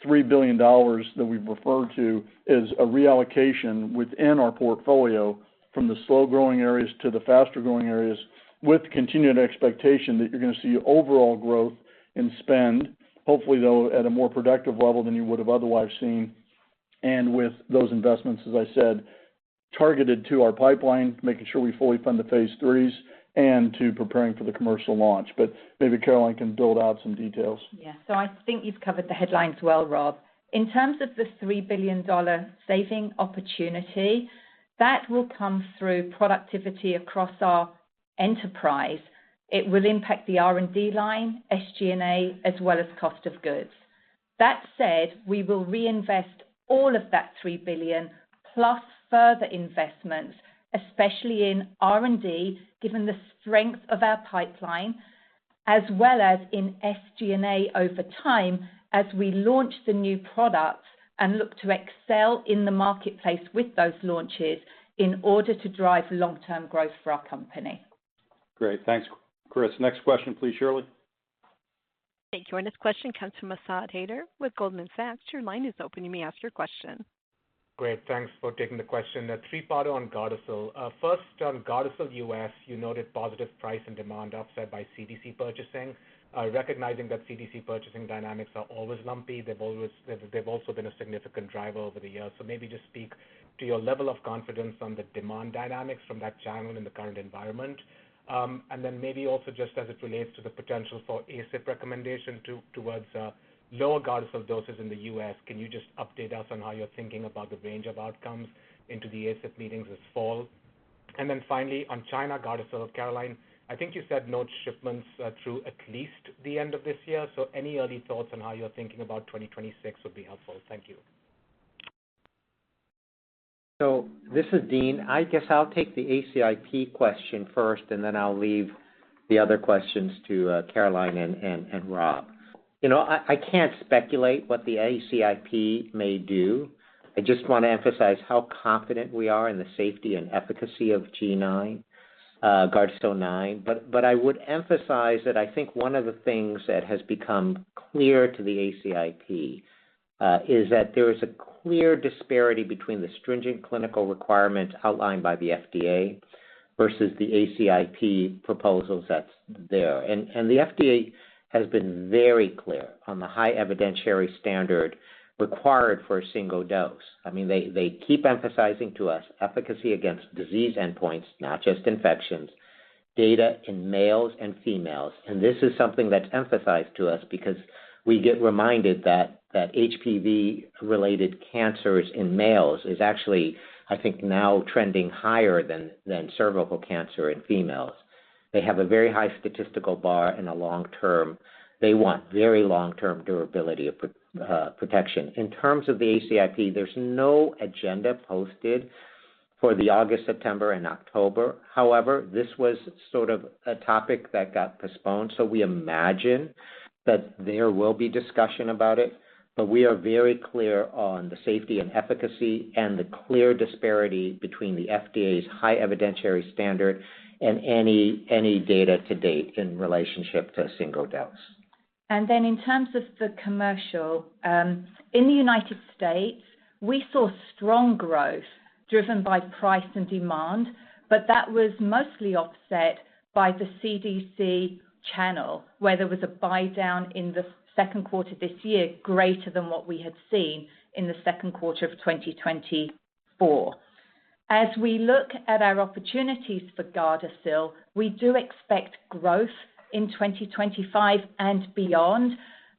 $3 billion that we've referred to is a reallocation within our portfolio from the slow-growing areas to the faster-growing areas, with continued expectation that you're going to see overall growth in spend, hopefully, though, at a more productive level than you would have otherwise seen, and with those investments, as I said, targeted to our pipeline, making sure we fully fund the phase 3s, and to preparing for the commercial launch. But maybe Caroline can build out some details.
Yeah, so I think you've covered the headlines well, Rob. In terms of the $3 billion saving opportunity, that will come through productivity across our enterprise. It will impact the R&D line, SG&A, as well as cost of goods. That said, we will reinvest all of that $3 billion plus further investments, especially in R&D, given the strength of our pipeline, as well as in SG&A over time as we launch the new products and look to excel in the marketplace with those launches in order to drive long-term growth for our company.
Great. Thanks, Chris. Next question, please, Shirley.
Thank you. Our next question comes from Asad Haider with Goldman Sachs. Your line is open. You may ask your question.
Great. Thanks for taking the question. A three-parter on Gardasil. First, on Gardasil US, you noted positive price and demand offset by CDC purchasing. Recognizing that CDC purchasing dynamics are always lumpy, they've also been a significant driver over the years. So maybe just speak to your level of confidence on the demand dynamics from that channel in the current environment. And then maybe also just as it relates to the potential for ACIP recommendation towards lower Gardasil doses in the U.S., can you just update us on how you're thinking about the range of outcomes into the ACIP meetings this fall? And then finally, on China Gardasil, Caroline, I think you said no shipments through at least the end of this year. So any early thoughts on how you're thinking about 2026 would be helpful. Thank you.
So this is Dean. I guess I'll take the ACIP question first, and then I'll leave the other questions to Caroline and Rob. I can't speculate what the ACIP may do. I just want to emphasize how confident we are in the safety and efficacy of G9, Gardasil 9. But I would emphasize that I think one of the things that has become clear to the ACIP is that there is a clear disparity between the stringent clinical requirements outlined by the FDA versus the ACIP proposals that's there. And the FDA has been very clear on the high evidentiary standard required for a single dose. I mean, they keep emphasizing to us efficacy against disease endpoints, not just infections, data in males and females. And this is something that's emphasized to us because we get reminded that HPV-related cancers in males is actually, I think, now trending higher than cervical cancer in females. They have a very high statistical bar and a long-term, they want very long-term durability of protection. In terms of the ACIP, there's no agenda posted for the August, September, and October. However, this was sort of a topic that got postponed, so we imagine that there will be discussion about it, but we are very clear on the safety and efficacy and the clear disparity between the FDA's high evidentiary standard and any data to date in relationship to a single dose.
And then in terms of the commercial, in the United States, we saw strong growth driven by price and demand, but that was mostly offset by the CDC channel, where there was a buy down in the second quarter this year greater than what we had seen in the second quarter of 2024. As we look at our opportunities for Gardasil, we do expect growth in 2025 and beyond,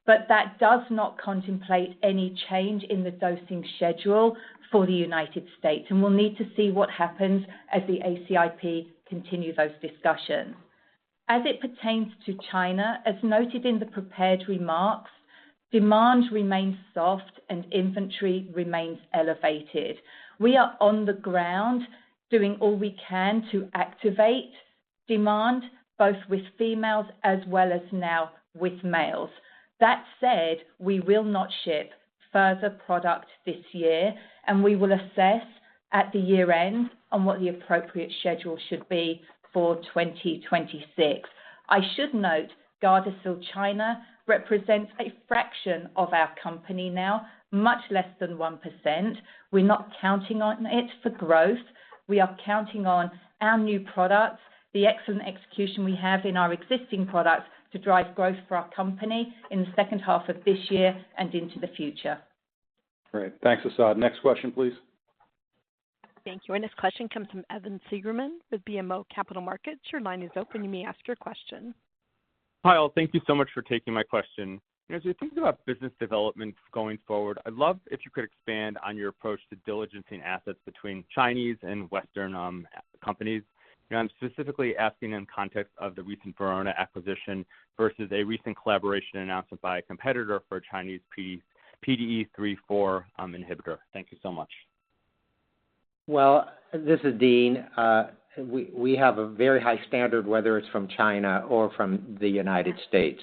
but that does not contemplate any change in the dosing schedule for the United States. And we'll need to see what happens as the ACIP continue those discussions. As it pertains to China, as noted in the prepared remarks, demand remains soft and inventory remains elevated. We are on the ground doing all we can to activate demand, both with females as well as now with males. That said, we will not ship further product this year, and we will assess at the year end on what the appropriate schedule should be for 2026. I should note Gardasil China represents a fraction of our company now, much less than 1%. We're not counting on it for growth. We are counting on our new products, the excellent execution we have in our existing products to drive growth for our company in the second half of this year and into the future.
Great. Thanks, Asad. Next question, please.
Thank you. Our next question comes from Evan Seigerman with BMO Capital Markets. Your line is open. You may ask your question.
Hi, all. Thank you so much for taking my question. As we think about business development going forward, I'd love if you could expand on your approach to diligencing assets between Chinese and Western companies. I'm specifically asking in context of the recent Verona acquisition versus a recent collaboration announcement by a competitor for a Chinese PDE3/4 inhibitor. Thank you so much.
Well, this is Dean. We have a very high standard, whether it's from China or from the United States.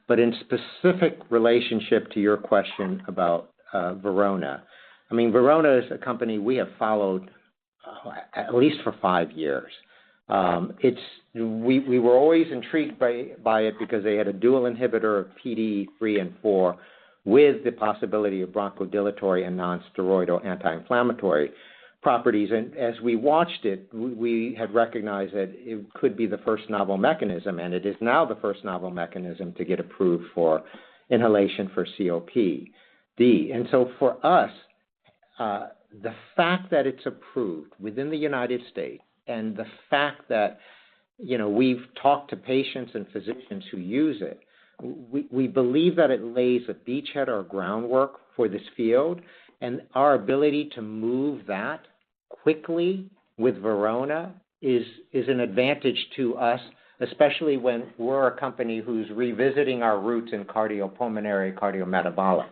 But in specific relationship to your question about Verona, I mean, Verona is a company we have followed at least for 5 years. We were always intrigued by it because they had a dual inhibitor of PDE3 and 4 with the possibility of bronchodilatory and non-steroidal anti-inflammatory properties. And as we watched it, we had recognized that it could be the first novel mechanism, and it is now the first novel mechanism to get approved for inhalation for COPD. And so for us, the fact that it's approved within the United States and the fact that, we've talked to patients and physicians who use it, we believe that it lays a beachhead or groundwork for this field, and our ability to move that quickly with Verona is an advantage to us, especially when we're a company who's revisiting our roots in cardiopulmonary, cardiometabolic.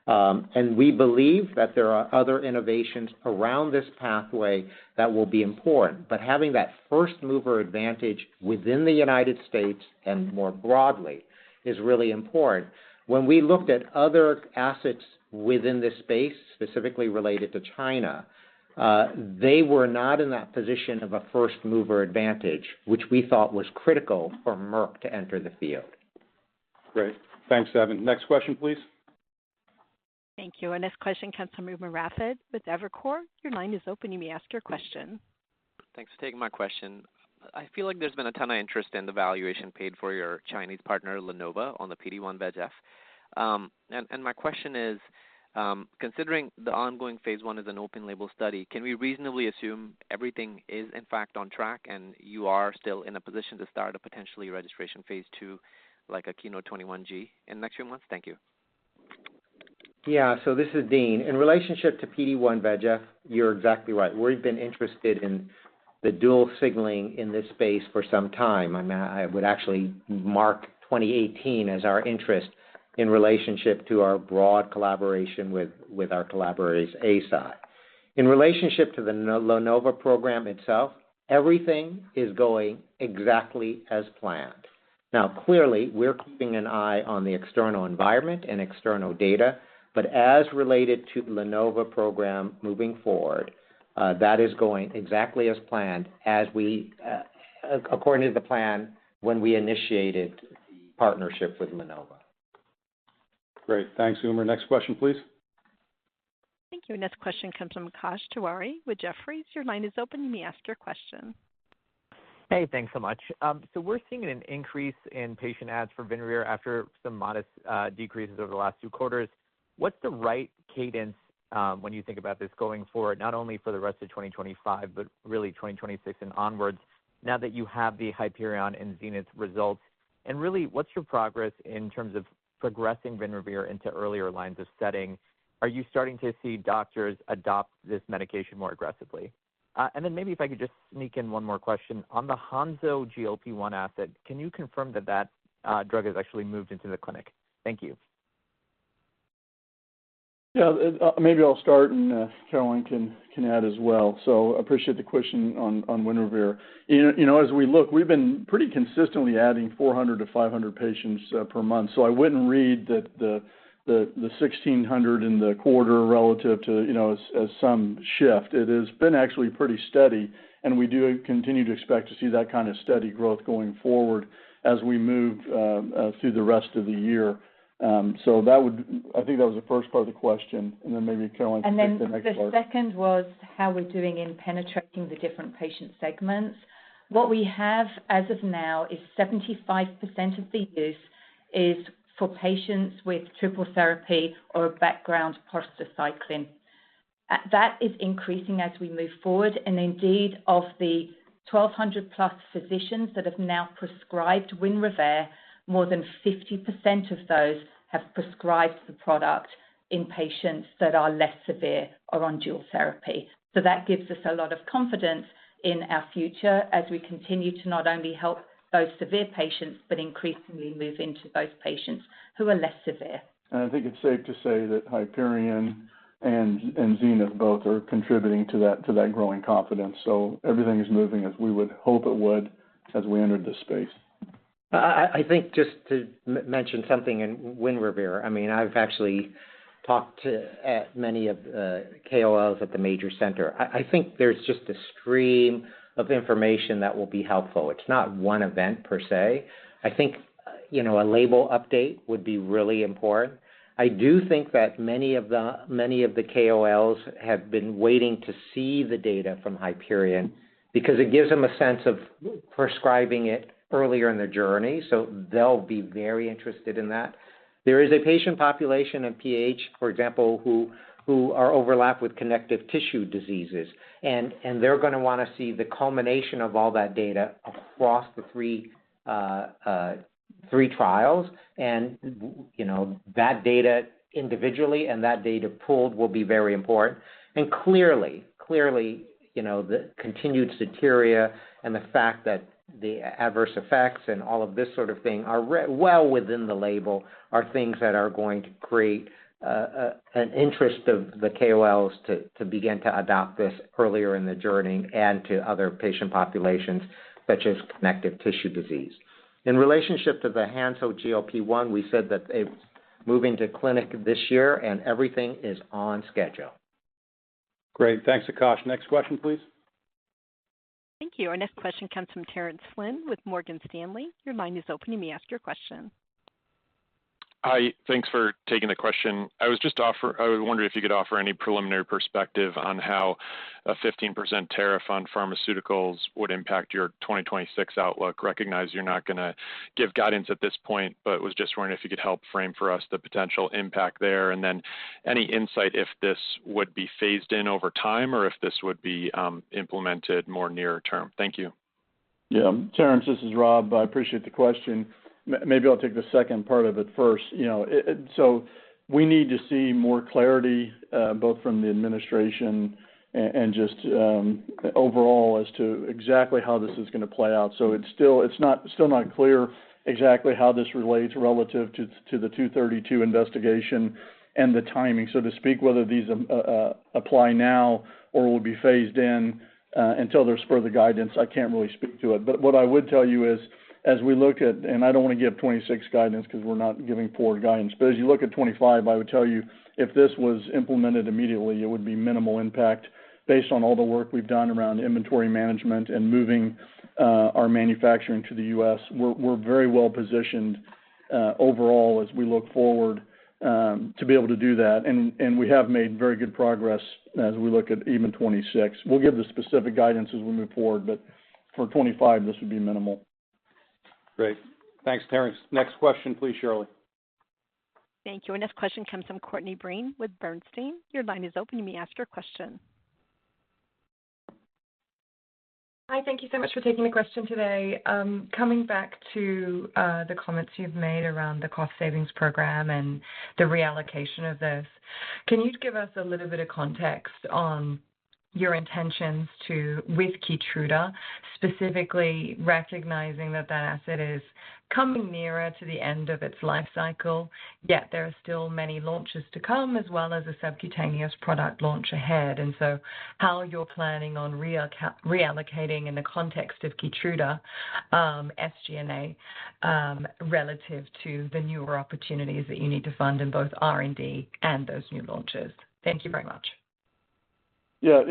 And we believe that there are other innovations around this pathway that will be important. But having that first mover advantage within the United States and more broadly is really important. When we looked at other assets within this space, specifically related to China, they were not in that position of a first mover advantage, which we thought was critical for Merck to enter the field.
Great. Thanks, Evan. Next question, please.
Thank you. Our next question comes from Umer Raffat with Evercore. Your line is open. You may ask your question.
Thanks for taking my question. I feel like there's been a ton of interest in the valuation paid for your Chinese partner, Lenovo, on the PD-1 VEGF. And my question is, considering the ongoing phase 1 is an open-label study, can we reasonably assume everything is, in fact, on track and you are still in a position to start a potentially registration phase 2, like a Keynote-21G, in the next few months? Thank you.
Yeah, so this is Dean. In relationship to PD-1 VEGF, you're exactly right. We've been interested in the dual signaling in this space for some time. I mean, I would actually mark 2018 as our interest in relationship to our broad collaboration with our collaborators, ASI. In relationship to the Lenovo program itself, everything is going exactly as planned. Now, clearly, we're keeping an eye on the external environment and external data, but as related to the Lenovo program moving forward, that is going exactly as planned as we, according to the plan, when we initiated the partnership with Lenovo.
Great. Thanks, Umer. Next question, please.
Thank you. Next question comes from Akash Tewari with Jefferies. Your line is open. You may ask your question.
Hey, thanks so much. So we're seeing an increase in patient adds for Winrevair after some modest decreases over the last 2 quarters. What's the right cadence when you think about this going forward, not only for the rest of 2025, but really 2026 and onwards, now that you have the Hyperion and Zenith results? And really, what's your progress in terms of progressing Winrevair into earlier lines of setting? Are you starting to see doctors adopt this medication more aggressively? And then maybe if I could just sneak in one more question. On the Hansoh GLP-1 asset, can you confirm that that drug has actually moved into the clinic? Thank you.
Yeah, maybe I'll start and Caroline can add as well. So I appreciate the question on Winrevair. You know, as we look, we've been pretty consistently adding 400 to 500 patients per month. So I wouldn't read that the 1,600 in the quarter relative to, as some shift. It has been actually pretty steady, and we do continue to expect to see that kind of steady growth going forward as we move through the rest of the year. So I think that was the first part of the question, and then maybe Caroline can take the next part.
And then the second was how we're doing in penetrating the different patient segments. What we have as of now is 75% of the use is for patients with triple therapy or a background prostacyclin. That is increasing as we move forward, and indeed of the 1,200 plus physicians that have now prescribed Winrevair, more than 50% of those have prescribed the product in patients that are less severe or on dual therapy. So that gives us a lot of confidence in our future as we continue to not only help those severe patients, but increasingly move into those patients who are less severe.
And I think it's safe to say that Hyperion and Zenith both are contributing to that growing confidence. So everything is moving as we would hope it would as we entered this space.
I think just to mention something in Winrevair, I mean, I've actually talked to many of the KOLs at the major center. I think there's just a stream of information that will be helpful. It's not one event per se. I think, a label update would be really important. I do think that many of the KOLs have been waiting to see the data from Hyperion because it gives them a sense of prescribing it earlier in their journey, so they'll be very interested in that. There is a patient population in PH, for example, who are overlapped with connective tissue diseases, and they're going to want to see the culmination of all that data across the three trials, and that data individually and that data pooled will be very important. And clearly, the continued cytiria and the fact that the adverse effects and all of this sort of thing are well within the label are things that are going to create an interest of the KOLs to begin to adopt this earlier in the journey and to other patient populations such as connective tissue disease. In relationship to the Hansoh GLP-1, we said that moving to clinic this year, and everything is on schedule.
Great. Thanks, Akash. Next question, please.
Thank you. Our next question comes from Terrence Flynn with Morgan Stanley. Your line is open. You may ask your question.
Hi, thanks for taking the question. I was wondering if you could offer any preliminary perspective on how a 15% tariff on pharmaceuticals would impact your 2026 outlook. Recognize you're not going to give guidance at this point, but was just wondering if you could help frame for us the potential impact there, and then any insight if this would be phased in over time or if this would be implemented more near term. Thank you.
Yeah, Terrence, this is Rob. I appreciate the question. Maybe I'll take the second part of it first. So we need to see more clarity, both from the administration and just overall as to exactly how this is going to play out. So it's still not clear exactly how this relates relative to the 232 investigation and the timing, so to speak, whether these apply now or will be phased in until there's further guidance. I can't really speak to it. But what I would tell you is, as we look at, and I don't want to give 26 guidance because we're not giving forward guidance, but as you look at 25, I would tell you if this was implemented immediately, it would be minimal impact based on all the work we've done around inventory management and moving our manufacturing to the U.S. We're very well positioned overall as we look forward to be able to do that, and we have made very good progress as we look at even 26. We'll give the specific guidance as we move forward, but for 25, this would be minimal.
Great. Thanks, Terrence. Next question, please, Shirley.
Thank you. Our next question comes from Courtney Breen with Bernstein. Your line is open. You may ask your question.
Hi, thank you so much for taking the question today. Coming back to the comments you've made around the cost savings program and the reallocation of this, can you give us a little bit of context on your intentions with Keytruda, specifically recognizing that asset is coming nearer to the end of its life cycle, yet there are still many launches to come, as well as a subcutaneous product launch ahead. And so how you're planning on reallocating in the context of Keytruda, SG&A, relative to the newer opportunities that you need to fund in both R&D and those new launches. Thank you very much.
Yeah,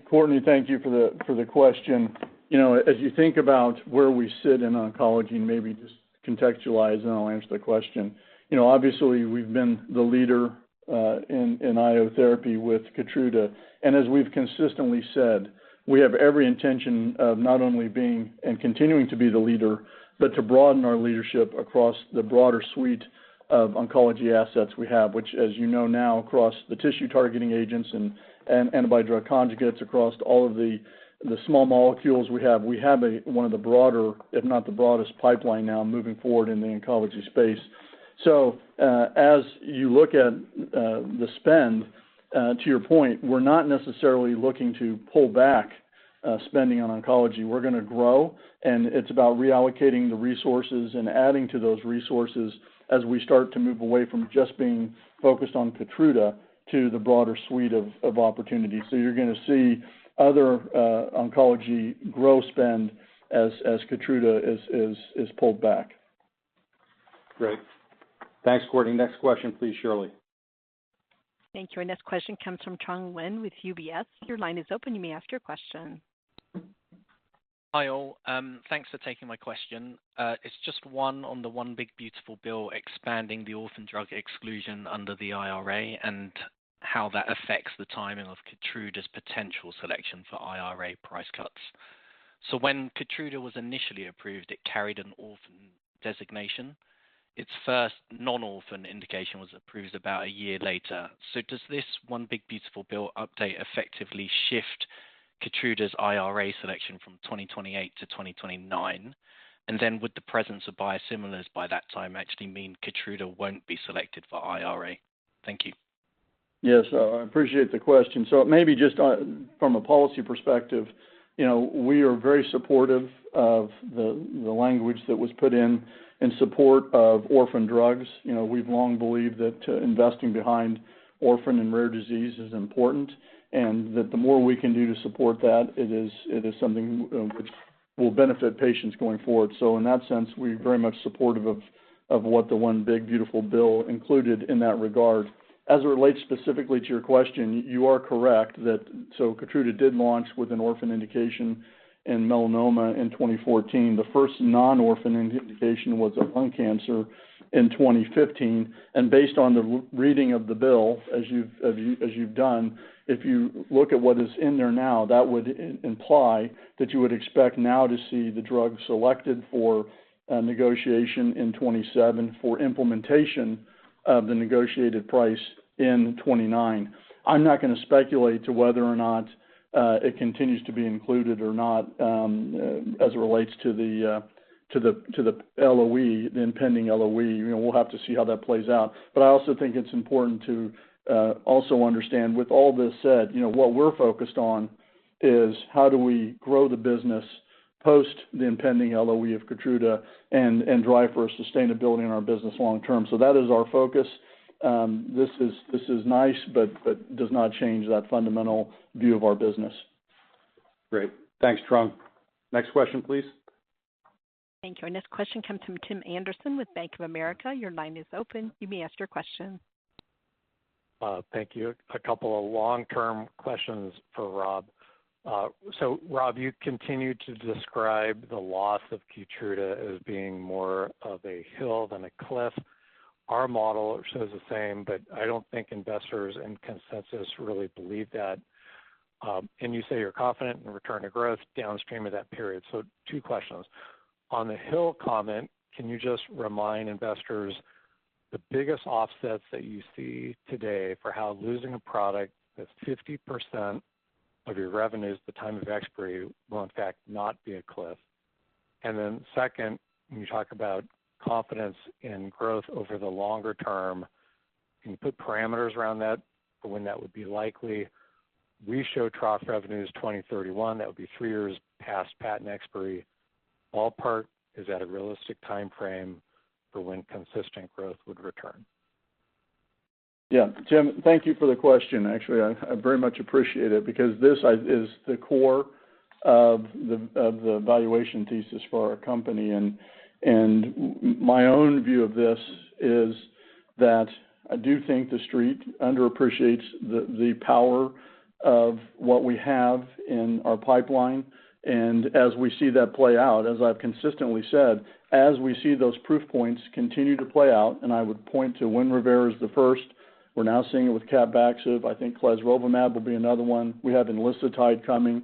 Courtney, thank you for the question. As you think about where we sit in oncology, and maybe just contextualize, and I'll answer the question. Obviously we've been the leader in IO therapy with Keytruda, and as we've consistently said, we have every intention of not only being and continuing to be the leader, but to broaden our leadership across the broader suite of oncology assets we have, which, as you know now, across the tissue targeting agents and antibody drug conjugates, across all of the small molecules we have one of the broader, if not the broadest, pipeline now moving forward in the oncology space. So as you look at the spend, to your point, we're not necessarily looking to pull back spending on oncology. We're going to grow, and it's about reallocating the resources and adding to those resources as we start to move away from just being focused on Keytruda to the broader suite of opportunities. So you're going to see other oncology grow spend as Keytruda is pulled back.
Great. Thanks, Courtney. Next question, please, Shirley.
Thank you. Our next question comes from Trung Nguyen with UBS. Your line is open. You may ask your question.
Hi all. Thanks for taking my question. It's just one on the One Big Beautiful Bill expanding the orphan drug exclusion under the IRA and how that affects the timing of Keytruda's potential selection for IRA price cuts. So when Keytruda was initially approved, it carried an orphan designation. Its first non-orphan indication was approved about a year later. So does this One Big Beautiful Bill update effectively shift Keytruda's IRA selection from 2028 to 2029? And then would the presence of biosimilars by that time actually mean Keytruda won't be selected for IRA? Thank you.
Yes, I appreciate the question. So maybe just from a policy perspective, we are very supportive of the language that was put in support of orphan drugs. We've long believed that investing behind orphan and rare disease is important, and that the more we can do to support that, it is something which will benefit patients going forward. So in that sense, we're very much supportive of what the one big beautiful bill included in that regard. As it relates specifically to your question, you are correct that so KEYTRUDA did launch with an orphan indication in melanoma in 2014. The first non-orphan indication was of lung cancer in 2015. And based on the reading of the bill, as you've done, if you look at what is in there now, that would imply that you would expect now to see the drug selected for negotiation in 27 for implementation of the negotiated price in 29. I'm not going to speculate to whether or not it continues to be included or not as it relates to the LOE, the impending LOE. We'll have to see how that plays out. But I also think it's important to also understand, with all this said, what we're focused on is how do we grow the business post the impending LOE of KEYTRUDA and drive for sustainability in our business long term. So that is our focus. This is nice, but does not change that fundamental view of our business.
Great. Thanks, Trung. Next question, please.
Thank you. Our next question comes from Tim Anderson with Bank of America. Your line is open. You may ask your question.
Thank you. A couple of long-term questions for Rob. So, Rob, you continue to describe the loss of KEYTRUDA as being more of a hill than a cliff. Our model shows the same, but I don't think investors and consensus really believe that. And you say you're confident in return to growth downstream of that period. So 2 questions. On the hill comment, can you just remind investors the biggest offsets that you see today for how losing a product that's 50% of your revenues at the time of expiry will in fact not be a cliff? And then second, when you talk about confidence in growth over the longer term, can you put parameters around that for when that would be likely? We show trough revenues 2031. That would be 3 years past patent expiry. Ballpark, is that a realistic time frame for when consistent growth would return?
Yeah, Tim, thank you for the question. Actually, I very much appreciate it because this is the core of the valuation thesis for our company. And my own view of this is that I do think the Street underappreciates the power of what we have in our pipeline. And as we see that play out, as I've consistently said, as we see those proof points continue to play out, and I would point to WINREVAIR as the first. We're now seeing it with CAPVAXIVE. I think clesrovimab will be another one. We have enlicitide coming,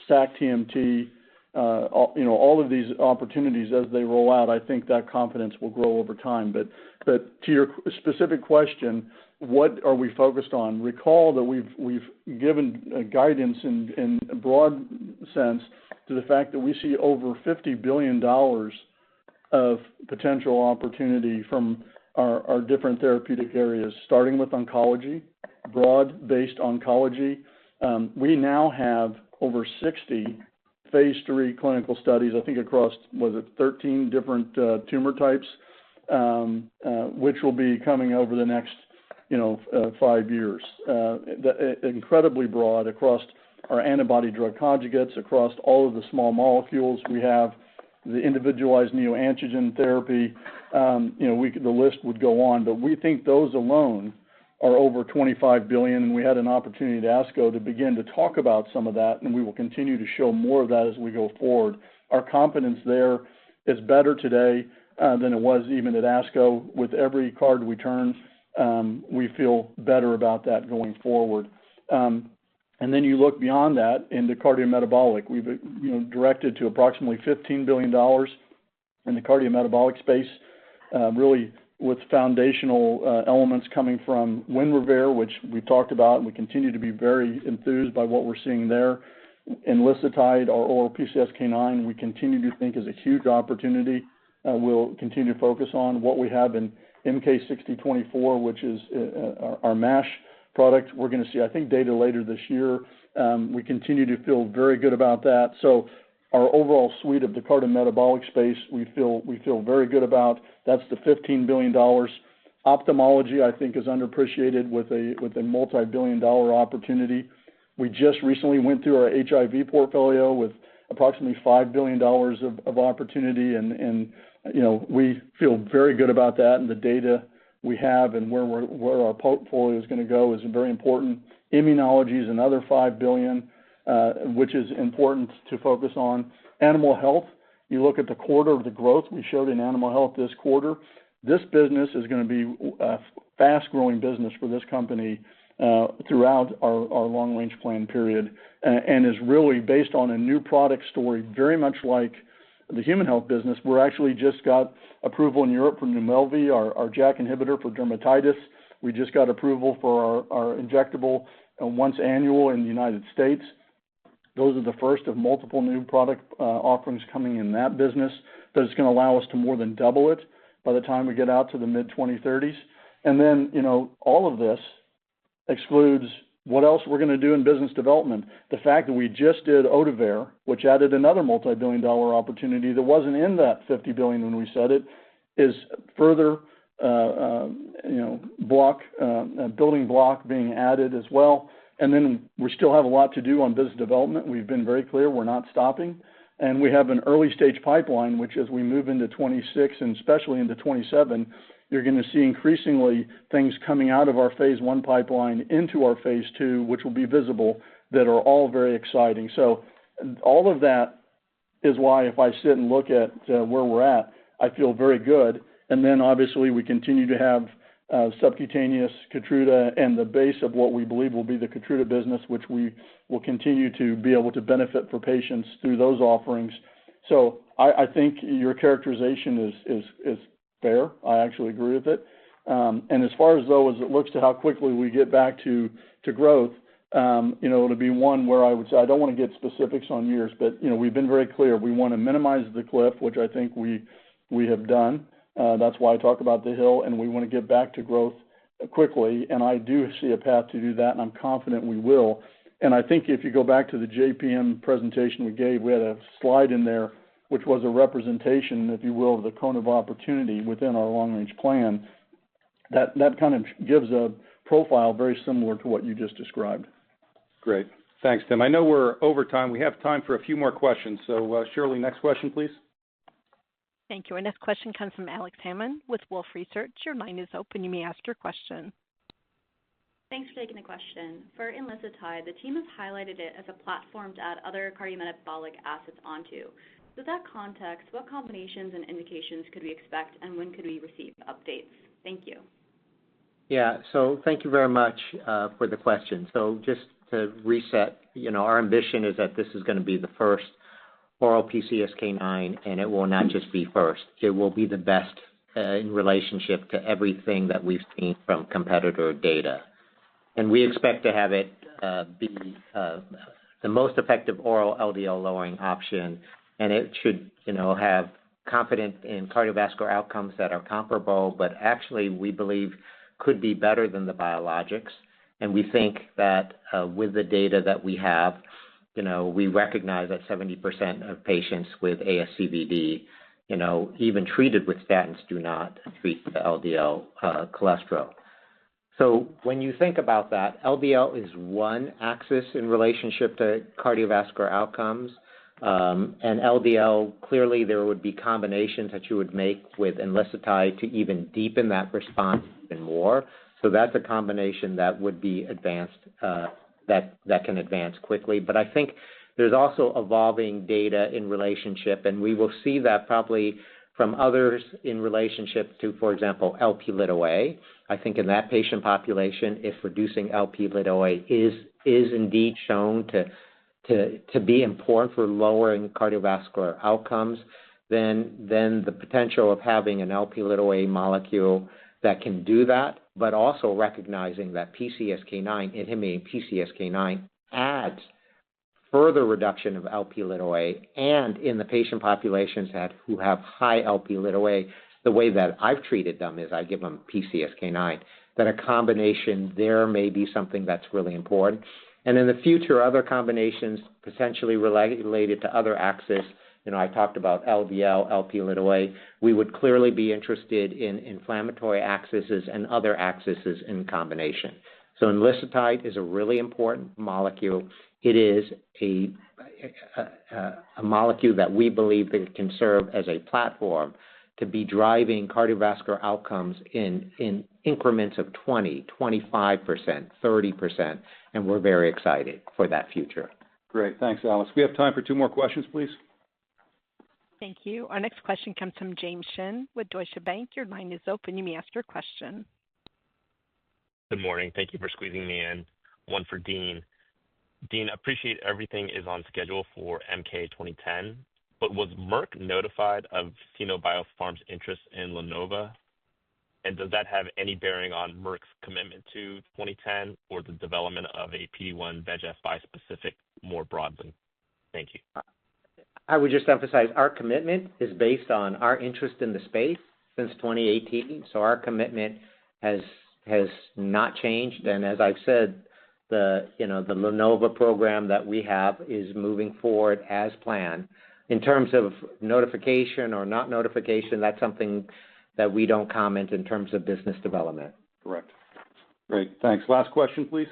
STAC-TMT. All of these opportunities as they roll out, I think that confidence will grow over time. But to your specific question, what are we focused on? Recall that we've given guidance in a broad sense to the fact that we see over $50 billion of potential opportunity from our different therapeutic areas, starting with oncology, broad-based oncology. We now have over 60 phase 3 clinical studies, I think across, 13 different tumor types, which will be coming over the next, 5 years. Incredibly broad across our antibody drug conjugates, across all of the small molecules. We have the individualized neoantigen therapy. The list would go on, but we think those alone are over $25 billion, and we had an opportunity at ASCO to begin to talk about some of that, and we will continue to show more of that as we go forward. Our confidence there is better today than it was even at ASCO. With every card we turn, we feel better about that going forward. And then you look beyond that into cardiometabolic. We've directed to approximately $15 billion in the cardiometabolic space, really with foundational elements coming from WINREVAIR, which we talked about, and we continue to be very enthused by what we're seeing there. Enlicitide, our oral PCSK9, we continue to think is a huge opportunity. We'll continue to focus on what we have in MK6024, which is our MASH product. We're going to see, I think, data later this year. We continue to feel very good about that. So our overall suite of the cardiometabolic space, we feel very good about. That's the $15 billion. Ophthalmology, I think, is underappreciated with a multi-billion-dollar opportunity. We just recently went through our HIV portfolio with approximately $5 billion of opportunity, and we feel very good about that, and the data we have and where our portfolio is going to go is very important. Immunology is another $5 billion, which is important to focus on. Animal health, you look at the quarter of the growth we showed in animal health this quarter. This business is going to be a fast-growing business for this company throughout our long-range plan period, and is really based on a new product story, very much like the human health business. We're actually just got approval in Europe for Numelvi, our JAK inhibitor for dermatitis. We just got approval for our injectable once annual in the United States. Those are the first of multiple new product offerings coming in that business that is going to allow us to more than double it by the time we get out to the mid-2030s. And then, all of this excludes what else we're going to do in business development. The fact that we just did Ohtuvayre, which added another multi-billion-dollar opportunity that wasn't in that $50 billion when we said it, is further building block being added as well. And then we still have a lot to do on business development. We've been very clear we're not stopping. And we have an early-stage pipeline, which as we move into 26 and especially into 27, you're going to see increasingly things coming out of our phase 1 pipeline into our phase 2, which will be visible, that are all very exciting. So all of that is why if I sit and look at where we're at, I feel very good. And then obviously we continue to have subcutaneous Keytruda and the base of what we believe will be the Keytruda business, which we will continue to be able to benefit for patients through those offerings. So I think your characterization is fair. I actually agree with it. And as far as it looks to how quickly we get back to growth, it'll be one where I would say I don't want to get specifics on years, but we've been very clear. We want to minimize the cliff, which I think we have done. That's why I talk about the hill, and we want to get back to growth quickly. And I do see a path to do that, and I'm confident we will. And I think if you go back to the JPM presentation we gave, we had a slide in there which was a representation, if you will, of the cone of opportunity within our long-range plan. That kind of gives a profile very similar to what you just described.
Great. Thanks, Tim. I know we're over time. We have time for a few more questions. So, Shirley, next question, please.
Thank you. Our next question comes from Alex Hammond with Wolfe Research. Your line is open. You may ask your question.
Thanks for taking the question. For enlicitide, the team has highlighted it as a platform to add other cardiometabolic assets onto. With that context, what combinations and indications could we expect, and when could we receive updates? Thank you.
Yeah, so thank you very much for the question. So just to reset, our ambition is that this is going to be the first oral PCSK9, and it will not just be first. It will be the best in relationship to everything that we've seen from competitor data. And we expect to have it be the most effective oral LDL-lowering option, and it should, have confidence in cardiovascular outcomes that are comparable, but actually we believe could be better than the biologics. And we think that with the data that we have, we recognize that 70% of patients with ASCVD, even treated with statins, do not treat the LDL cholesterol. So when you think about that, LDL is one axis in relationship to cardiovascular outcomes. And LDL, clearly there would be combinations that you would make with enlicitide to even deepen that response even more. So that's a combination that would be advanced, that can advance quickly. But I think there's also evolving data in relationship, and we will see that probably from others in relationship to, for example, Lp(a). I think in that patient population, if reducing Lp(a) is indeed shown to be important for lowering cardiovascular outcomes, then the potential of having an Lp(a) molecule that can do that, but also recognizing that inhibiting PCSK9 adds further reduction of Lp(a), and in the patient populations who have high Lp(a), the way that I've treated them is I give them PCSK9, that a combination there may be something that's really important. And in the future, other combinations potentially related to other axes, I talked about LDL, Lp(a). We would clearly be interested in inflammatory axes and other axes in combination. So enlicitide is a really important molecule. It is a molecule that we believe that can serve as a platform to be driving cardiovascular outcomes in increments of 20, 25%, 30%, and we're very excited for that future.
Great. Thanks, Alice. We have time for 2 more questions, please.
Thank you. Our next question comes from James Shin with Deutsche Bank. Your line is open. You may ask your question.
Good morning. Thank you for squeezing me in. One for Dean. Dean, appreciate everything is on schedule for MK 2010, but was Merck notified of Sino Biopharm's interest in Lenova? And does that have any bearing on Merck's commitment to 2010 or the development of a PD-1 VEGF bispecific more broadly? Thank you.
I would just emphasize our commitment is based on our interest in the space since 2018. So our commitment has not changed. And as I've said, the Lenova program that we have is moving forward as planned. In terms of notification or not notification, that's something that we don't comment in terms of business development.
Correct. Great. Thanks. Last question, please.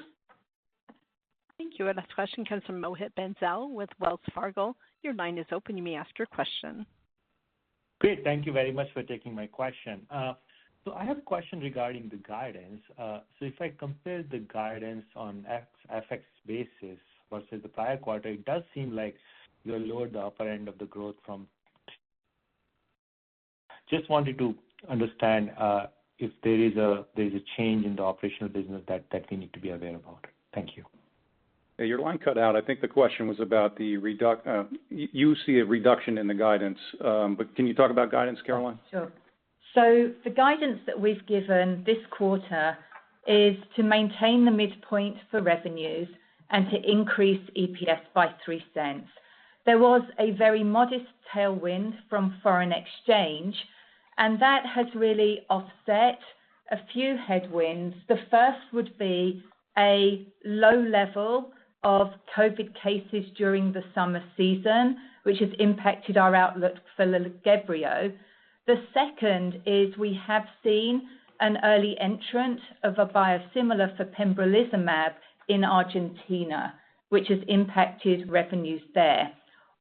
Thank you. Our last question comes from Mohit Bansal with Wells Fargo. Your line is open. You may ask your question.
Great. Thank you very much for taking my question. So I have a question regarding the guidance. So if I compare the guidance on FX basis versus the prior quarter, it does seem like you lowered the upper end of the growth from. Just wanted to understand if there is a change in the operational business that we need to be aware about. Thank you.
Hey, your line cut out. I think the question was about the you see a reduction in the guidance, but can you talk about guidance, Caroline?
Sure. So the guidance that we've given this quarter is to maintain the midpoint for revenues and to increase EPS by 3 cents. There was a very modest tailwind from foreign exchange, and that has really offset a few headwinds. The first would be a low level of COVID cases during the summer season, which has impacted our outlook for Lagevrio. The second is we have seen an early entrant of a biosimilar for pembrolizumab in Argentina, which has impacted revenues there.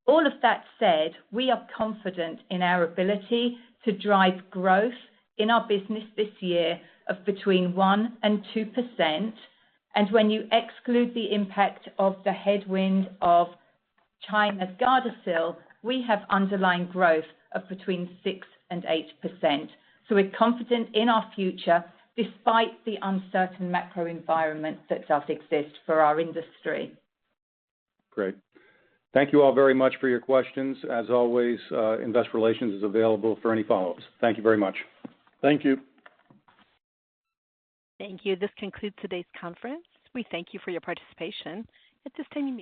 All of that said, we are confident in our ability to drive growth in our business this year of between 1% and 2%. And when you exclude the impact of the headwind of China Gardasil, we have underlying growth of between 6% and 8%. So we're confident in our future despite the uncertain macro environment that does exist for our industry.
Great. Thank you all very much for your questions. As always, Investor Relations is available for any follow-ups. Thank you very much.
Thank you.
Thank you. This concludes today's conference. We thank you for your participation. At this time, you may